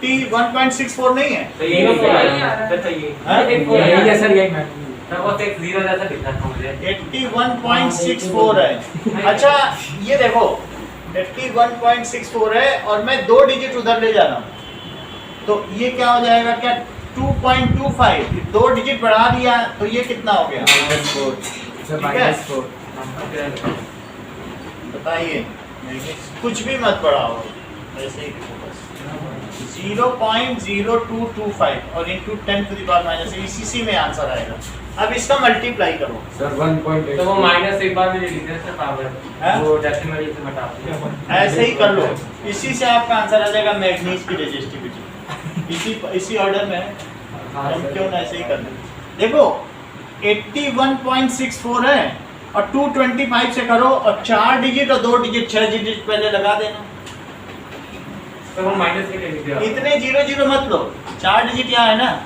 Speaker 2: 81.64 नहीं है.
Speaker 1: तो ये नहीं आ रहा है. सर सही
Speaker 2: हाँ?
Speaker 3: यही है सर, यही मैं
Speaker 1: सर वो 0 जैसा दिख रहा था मुझे.
Speaker 2: 81.64 है. अच्छा ये देखो 81.64 है और मैं 2 डिजिट उधर ले जा रहा हूँ. तो ये क्या हो जाएगा? क्या 2.25. 2 डिजिट बढ़ा दिया तो ये कितना हो गया?
Speaker 3: -4. सर
Speaker 2: ठीक है?
Speaker 3: -4.
Speaker 2: बताइए, कुछ भी मत पढ़ाओ, ऐसे ही लिखो बस। 0.0225 और इंटू 10⁻⁻, इसी में आंसर आएगा। अब इसका मल्टीप्लाई करो।
Speaker 3: सर 1.8
Speaker 1: तो वो माइनस एक बार में ले लीजिए सर पावर,
Speaker 2: हाँ?
Speaker 1: वो डेसिमल से हटा दीजिए।
Speaker 2: ऐसे ही कर लो, इसी से आपका आंसर आ जाएगा मैग्नीज की रेजिस्टिविटी। इसी ऑर्डर में है। हम क्यों ना ऐसे ही कर लें। देखो 81.64 है और 225 से करो और 4 डिजिट और 2 डिजिट 6 डिजिट पहले लगा देना।
Speaker 1: तो वो माइनस के ले लीजिए आप।
Speaker 2: इतने 0 मत लो, 4 डिजिट यहाँ है ना,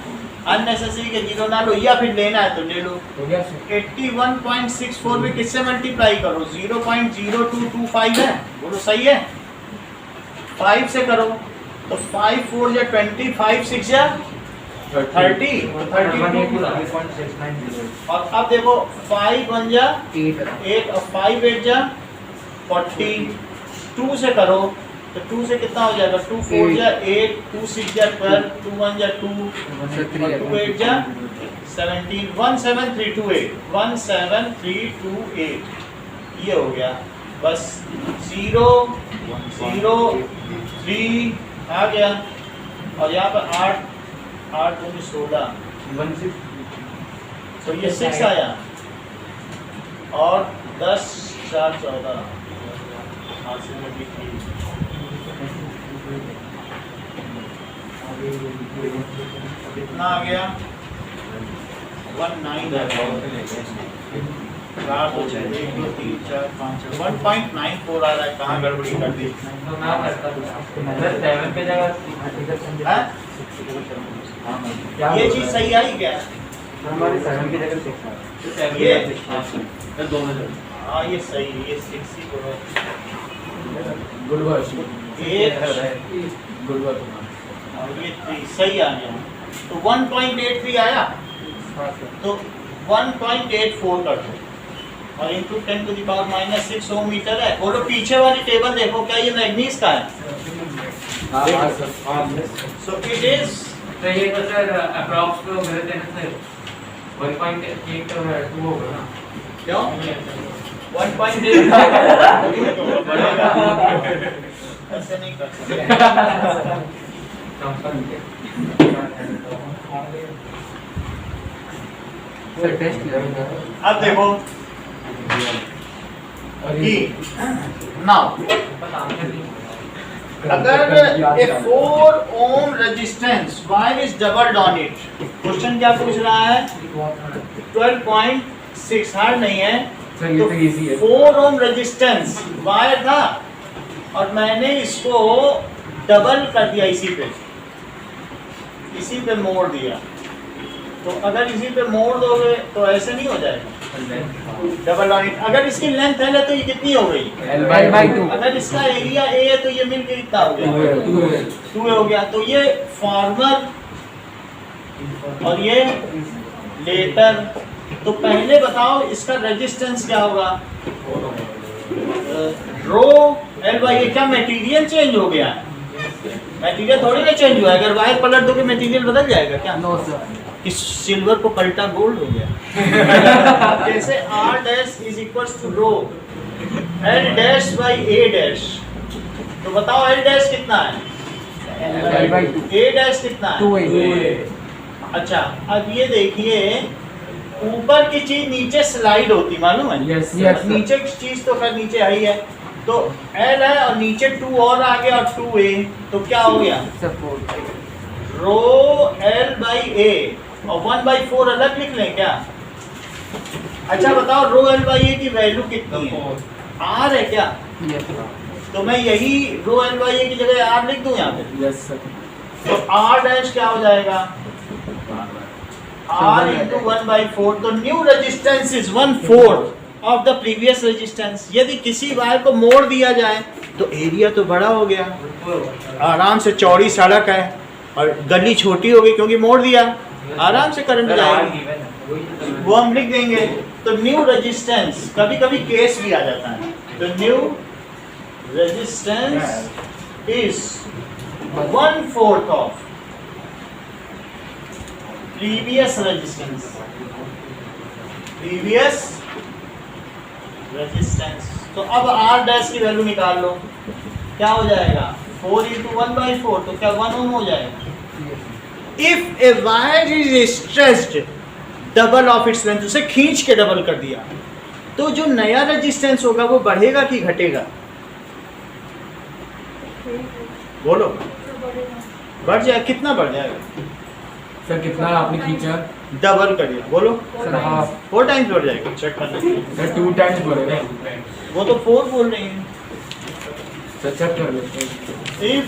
Speaker 2: अननेसेसरी के 0 ना लो, या फिर लेना है तो ले लो।
Speaker 3: हो गया सर?
Speaker 2: 81.64 में किससे मल्टीप्लाई करो? 0.0225 है, बोलो सही है। 5 से करो तो 5 4 या 20, 5 6 या 30, 32। और अब देखो 5 1 या 8 और 5 8 या 40। 2 से करो तो 2 से कितना हो जाएगा? 2 4 या 8, 2 6 या 12, 2 1 या 2, 2 8 या 17, 17328, 17328 ये हो गया। बस 0 0 3 आ गया और यहाँ पर 8 8 दूनी 16, तो ये 6 आया और 10 4 14 कितना आ गया? 19 आ गया। 4 2 6 1 2 3 4 5 6 1.94 आ रहा है। कहाँ गड़बड़ी कर दी?
Speaker 1: तो मैं करता हूँ सर 7 पे जगह
Speaker 2: हाँ? ये चीज सही आई क्या?
Speaker 1: हमारी 7 की जगह 6
Speaker 2: ये
Speaker 1: दोनों जगह।
Speaker 2: हाँ ये सही है, ये 6 ही बोलो।
Speaker 3: Good work.
Speaker 2: ये
Speaker 3: गुड वर्क।
Speaker 2: और ये 3 सही आ गया। तो 1.83 आया तो 1.84 कर दो और इंटू 10⁻⁻6 ओम मीटर है। बोलो पीछे वाली टेबल देखो, क्या ये मैग्नीज का है? सो इट इज
Speaker 1: तो ये तो सर अप्रॉक्स तो मेरे देने से 1.82 होगा ना।
Speaker 2: क्यों 1.8 ऐसे नहीं कर सकते।
Speaker 4: सर टेस्ट किया
Speaker 2: अब देखो कि नाउ अगर a 4 ohm resistance wire is doubled on it, question क्या पूछ रहा है? 12.6 हार्ड नहीं है।
Speaker 3: सर ये तो इजी है।
Speaker 2: 4 ohm रेजिस्टेंस वायर था और मैंने इसको डबल कर दिया, इसी पे मोड़ दिया। तो अगर इसी पे मोड़ दोगे तो ऐसे नहीं हो जाएगा डबल ऑन इट। अगर इसकी लेंथ है तो ये कितनी हो गई?
Speaker 4: L/2।
Speaker 2: अगर इसका एरिया ए है तो ये मिलकर कितना हो गया? 2 हो गया। तो ये फॉर्मर और ये लेटर। तो पहले बताओ इसका रेजिस्टेंस क्या होगा? रो L/A। क्या मटेरियल चेंज हो गया? मटेरियल थोड़ी ना चेंज हुआ है। अगर वायर पलट दोगे मटेरियल बदल जाएगा क्या?
Speaker 4: No sir.
Speaker 2: कि सिल्वर को पलटा गोल्ड हो गया। जैसे R dash is equals to rho L dash by A dash. तो बताओ L डैश कितना है?
Speaker 4: L/2।
Speaker 2: A डैश कितना है?
Speaker 4: 2A।
Speaker 2: अच्छा अब ये देखिए, ऊपर की चीज नीचे स्लाइड होती, मालूम है?
Speaker 3: Yes,
Speaker 4: yes, sir.
Speaker 2: नीचे की चीज तो खैर नीचे आई है। तो L है और नीचे 2 और आ गया और 2A, तो क्या हो गया?
Speaker 4: सर 4।
Speaker 2: रो L/A और 1/4 अलग लिख लें क्या? अच्छा बताओ रो L/A की वैल्यू कितनी है? R है क्या?
Speaker 4: Yes sir.
Speaker 2: तो मैं यही रो L/A की जगह R लिख दूं यहाँ पे।
Speaker 3: Yes sir.
Speaker 2: तो R डैश क्या हो जाएगा? R into 1/4। तो new resistance is 1/4 of the previous resistance. यदि किसी वायर को मोड़ दिया जाए तो एरिया तो बड़ा हो गया, आराम से चौड़ी सड़क है और गली छोटी हो गई क्योंकि मोड़ दिया, आराम से करंट जाएगी। वो हम लिख देंगे। तो न्यू रेजिस्टेंस, कभी कभी केस भी आ जाता है। तो new resistance is 1/4 of previous resistance. Previous resistance. तो अब R डैश की वैल्यू निकाल लो, क्या हो जाएगा 4 × 1/4, तो क्या 1 ओम हो जाएगा। If a wire is stressed double of its length, उसे खींच के डबल कर दिया, तो जो नया रेजिस्टेंस होगा वो बढ़ेगा कि घटेगा, बोलो। बढ़ जाए, कितना बढ़ जाएगा,
Speaker 3: सर कितना आपने खींचा?
Speaker 2: डबल कर दिया, बोलो।
Speaker 3: Sir half.
Speaker 2: 4 टाइम्स बढ़ जाएगा, चेक कर लो।
Speaker 3: सर 2 टाइम्स बढ़ेगा।
Speaker 2: वो तो 4 बोल रहे हैं।
Speaker 3: सर चेक कर लेते हैं।
Speaker 2: If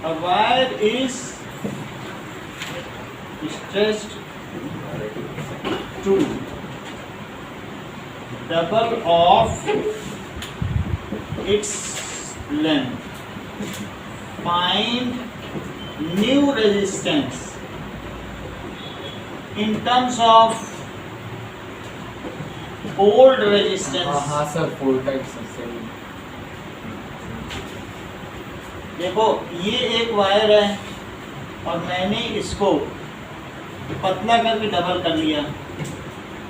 Speaker 2: a wire is stretched to double of its length, find new resistance in terms of old resistance.
Speaker 3: हाँ सर 4 टाइम्स सर।
Speaker 2: देखो ये एक वायर है और मैंने इसको पतला करके डबल कर लिया।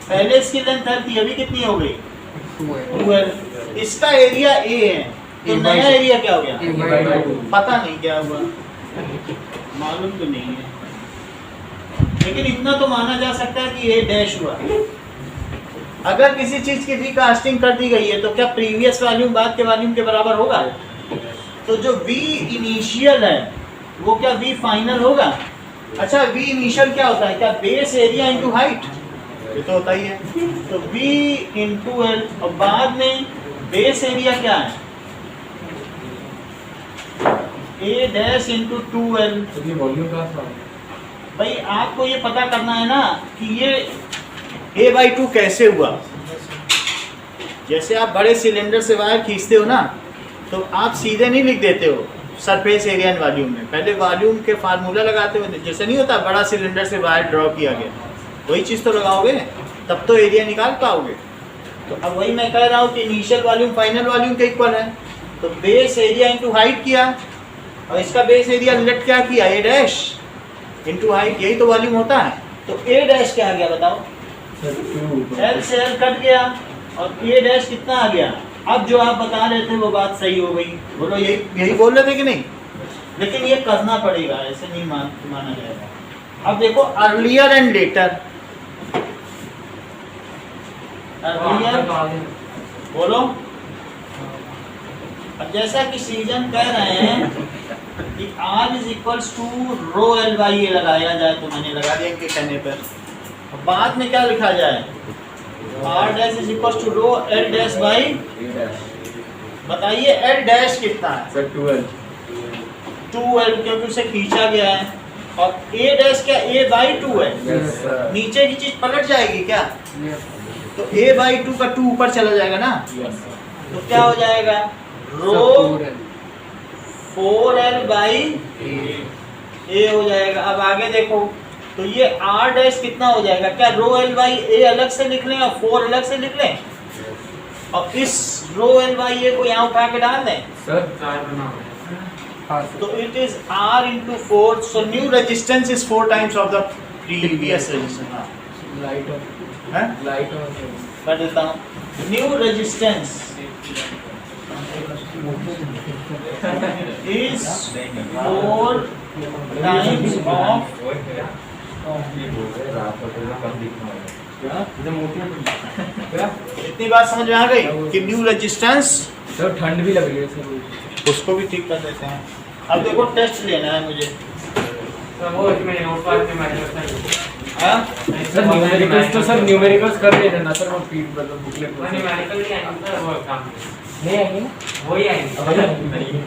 Speaker 2: पहले इसकी लेंथ थी, अभी कितनी हो गई 12। इसका एरिया A है, तो नया एरिया क्या हो गया, पता नहीं क्या हुआ, मालूम तो नहीं है, लेकिन इतना तो माना जा सकता है कि A डैश हुआ। अगर किसी चीज की रिकास्टिंग कर दी गई है तो क्या प्रीवियस वॉल्यूम बाद के वॉल्यूम के बराबर होगा। तो जो V इनिशियल है वो क्या V फाइनल होगा। अच्छा V इनिशियल क्या होता है, क्या बेस एरिया इनटू हाइट, ये तो होता ही है। तो V इनटू L, और बाद में बेस एरिया क्या है A डैश इनटू 2L।
Speaker 3: तो ये वॉल्यूम का था
Speaker 2: भाई आपको ये पता करना है ना कि ये A/2 कैसे हुआ। जैसे आप बड़े सिलेंडर से वायर खींचते हो ना, तो आप सीधे नहीं लिख देते हो सरफेस एरिया एंड वॉल्यूम में, पहले वॉल्यूम के फार्मूला लगाते हो। जैसे नहीं होता बड़ा सिलेंडर से वायर ड्रॉ किया गया, वही चीज़ तो लगाओगे तब तो एरिया निकाल पाओगे। तो अब वही मैं कह रहा हूँ कि इनिशियल वॉल्यूम फाइनल वॉल्यूम के इक्वल है, तो बेस एरिया इंटू हाइट किया, और इसका बेस एरिया लेट क्या किया A डैश इंटू हाइट, यही तो वॉल्यूम होता है। तो A डैश क्या आ गया बताओ, L से L कट गया और A डैश कितना आ गया। अब जो आप बता रहे थे वो बात सही हो गई, बोलो यही बोल रहे थे कि नहीं। लेकिन ये करना पड़ेगा, ऐसे नहीं माना जाएगा। अब देखो अर्लियर एंड लेटर, अर्लियर बोलो। अब जैसा कि सीजन कह रहे हैं कि R is equals to rho L by A लगाया जाए, तो मैंने लगा दिया इनके कहने पर। अब बाद में क्या लिखा जाए, R dash is equals to rho L dash by, बताइए L डैश कितना है
Speaker 3: सर 2L
Speaker 2: 2L, क्योंकि उसे खींचा गया है। और A डैश क्या A/2 है,
Speaker 3: यस सर
Speaker 2: नीचे की चीज पलट जाएगी क्या, तो A/2 का 2 ऊपर चला जाएगा ना,
Speaker 3: यस
Speaker 2: तो क्या हो जाएगा रो 4L बाई A हो जाएगा। अब आगे देखो, तो ये R डैश कितना हो जाएगा, क्या रो L बाई A अलग से लिख लें और 4 अलग से लिख लें, और इस रो L बाई A को यहाँ उठा के डाल दें,
Speaker 3: सर
Speaker 2: तो it is R into 4, so new resistance is 4 times of the previous resistance।
Speaker 3: Light
Speaker 2: हैं
Speaker 3: लाइट
Speaker 2: मैं देता हूँ, new resistance is 4 times of इतनी बात समझ में आ गई कि न्यू रेजिस्टेंस।
Speaker 3: सर ठंड भी लग रही है सर,
Speaker 2: उसको भी ठीक कर देते हैं। अब देखो टेस्ट लेना है मुझे,
Speaker 1: वो इसमें नोटपैड में मैंने
Speaker 2: हाँ?
Speaker 3: सर न्यूमेरिकल्स तो सर न्यूमेरिकल्स कर रहे थे ना सर, वो फीड मतलब बुकलेट
Speaker 1: वो न्यूमेरिकल ही आएंगे सर, वो काम
Speaker 3: नहीं आएंगे ना,
Speaker 1: वही आएंगे।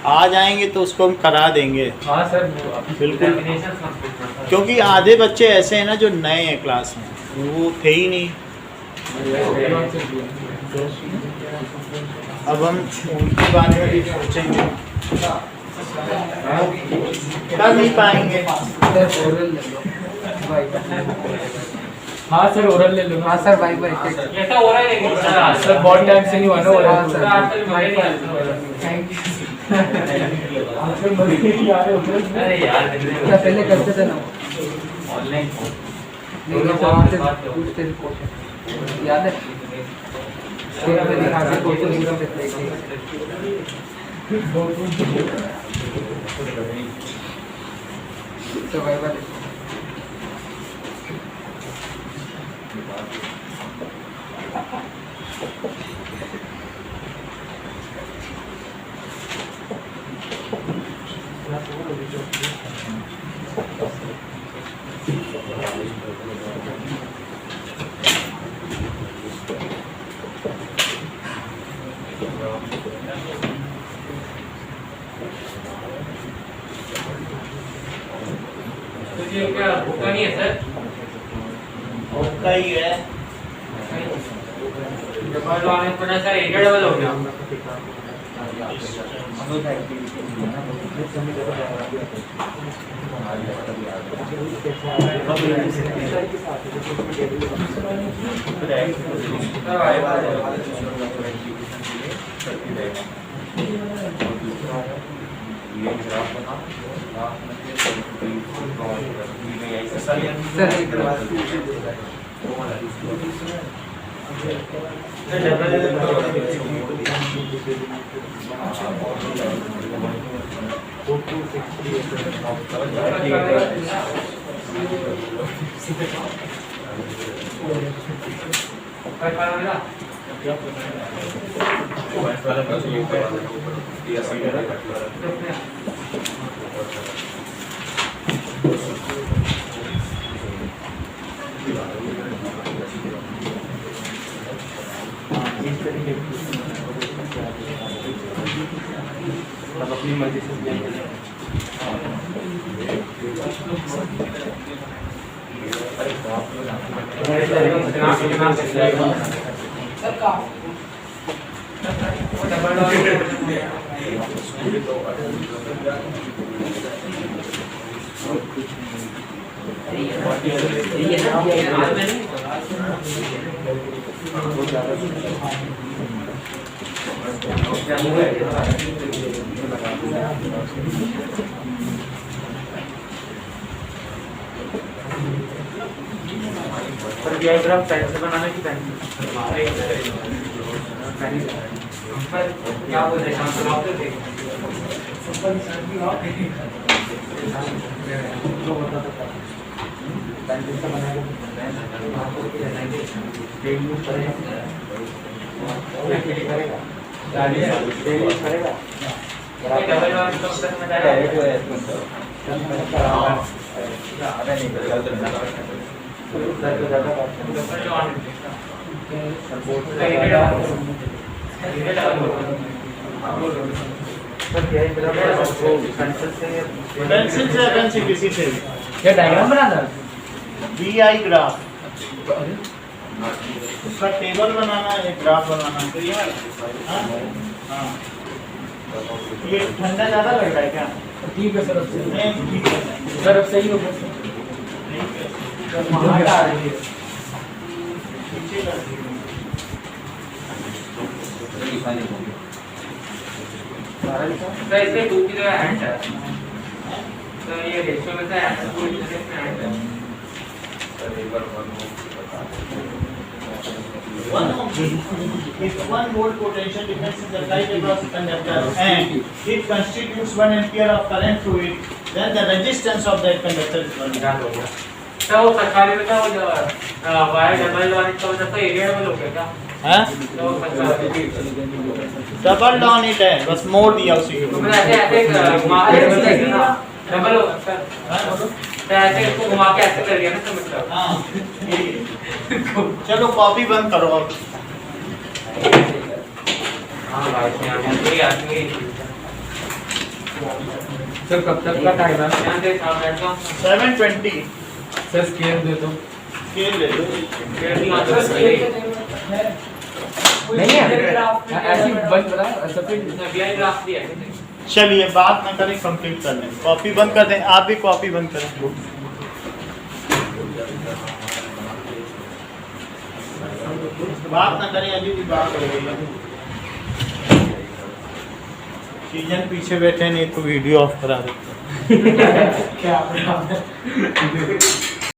Speaker 2: आ जाएंगे तो उसको हम करा देंगे
Speaker 3: हाँ सर वो अभी
Speaker 2: बिल्कुल,
Speaker 1: Definitions complete करना है।
Speaker 2: क्योंकि आधे बच्चे ऐसे हैं ना जो नए हैं क्लास में, वो थे ही नहीं। अब हम उनके बारे में भी सोचेंगे, कर नहीं पाएंगे।
Speaker 4: सर ओरल ले लो भाई।
Speaker 3: हाँ सर ओरल ले लो।
Speaker 4: हाँ सर भाई
Speaker 1: ये तो हो रहा है लेकिन
Speaker 3: सर बहुत टाइम से नहीं हुआ ना
Speaker 4: हाँ,
Speaker 3: ओरल
Speaker 4: सर।
Speaker 1: आजकल मजे नहीं आता।
Speaker 4: Thank you.
Speaker 3: आजकल मजे नहीं आ रहे ओरल में।
Speaker 1: अरे यार
Speaker 4: क्या पहले करते थे ना
Speaker 1: ऑनलाइन
Speaker 4: नहीं, वहाँ से पूछते थे क्वेश्चन याद है। फिर हमें दिखा के फोटो एकदम रिफ्लेक्ट सर्वाइवल
Speaker 1: तो ये क्या भूखा नहीं है सर?
Speaker 2: ओका ही है।
Speaker 1: डबल वाले पर सर एरिया डबल हो गया।
Speaker 3: अपनी मर्जी से
Speaker 1: पर डायग्राम पेन से बनाना कि पेन पर क्या बोल रहे हैं हम लोग थे
Speaker 2: पेंसिल से पेंसिल किसी से भी
Speaker 4: क्या डायग्राम बनाना
Speaker 2: VI ग्राफ उसका टेबल बनाना है, एक ग्राफ बनाना है। तो ये हाँ हाँ ये ठंडा ज़्यादा लग रहा है क्या?
Speaker 3: ठीक है सर, अब सही
Speaker 2: नहीं ठीक है
Speaker 3: सर, अब सही होगा
Speaker 2: महाटा आ रही है पीछे कर दीजिए।
Speaker 1: तो इसमें 2 की जगह हैंड है तो ये रेशियो में से हैंड है
Speaker 2: If 1 volt potential difference is applied across the conductor and it constitutes 1 ampere of current through it, then the resistance of that conductor is 1 ohm.
Speaker 1: तो वो सरकारी में क्या हो जाएगा वायर डबल वाले का मतलब तो एरिया डबल हो गया क्या?
Speaker 2: हाँ?
Speaker 1: तो
Speaker 2: डबल डाउन इट है, बस मोड़ दिया उसी को।
Speaker 1: तो मतलब ऐसे घुमा के डबल हो सर तो ऐसे इसको घुमा के ऐसे कर दिया ना तो मतलब
Speaker 2: हाँ चलो कॉपी बंद करो अब।
Speaker 1: हाँ भाई कोई आदमी
Speaker 3: सर, कब तक का टाइम है?
Speaker 1: यहाँ से साथ बैठता हूँ
Speaker 2: 720
Speaker 3: सर, स्केल दे दो।
Speaker 2: स्केल ले लो।
Speaker 4: नहीं है ऐसी बंद करा सफेद
Speaker 1: ग्राफ दिया है
Speaker 2: चलिए बात ना करें, कंप्लीट कर लें। कॉपी बंद कर दें, आप भी कॉपी बंद करें। बात ना करें, अभी भी बात हो रही है। सीजन पीछे बैठे नहीं तो वीडियो ऑफ करा देते।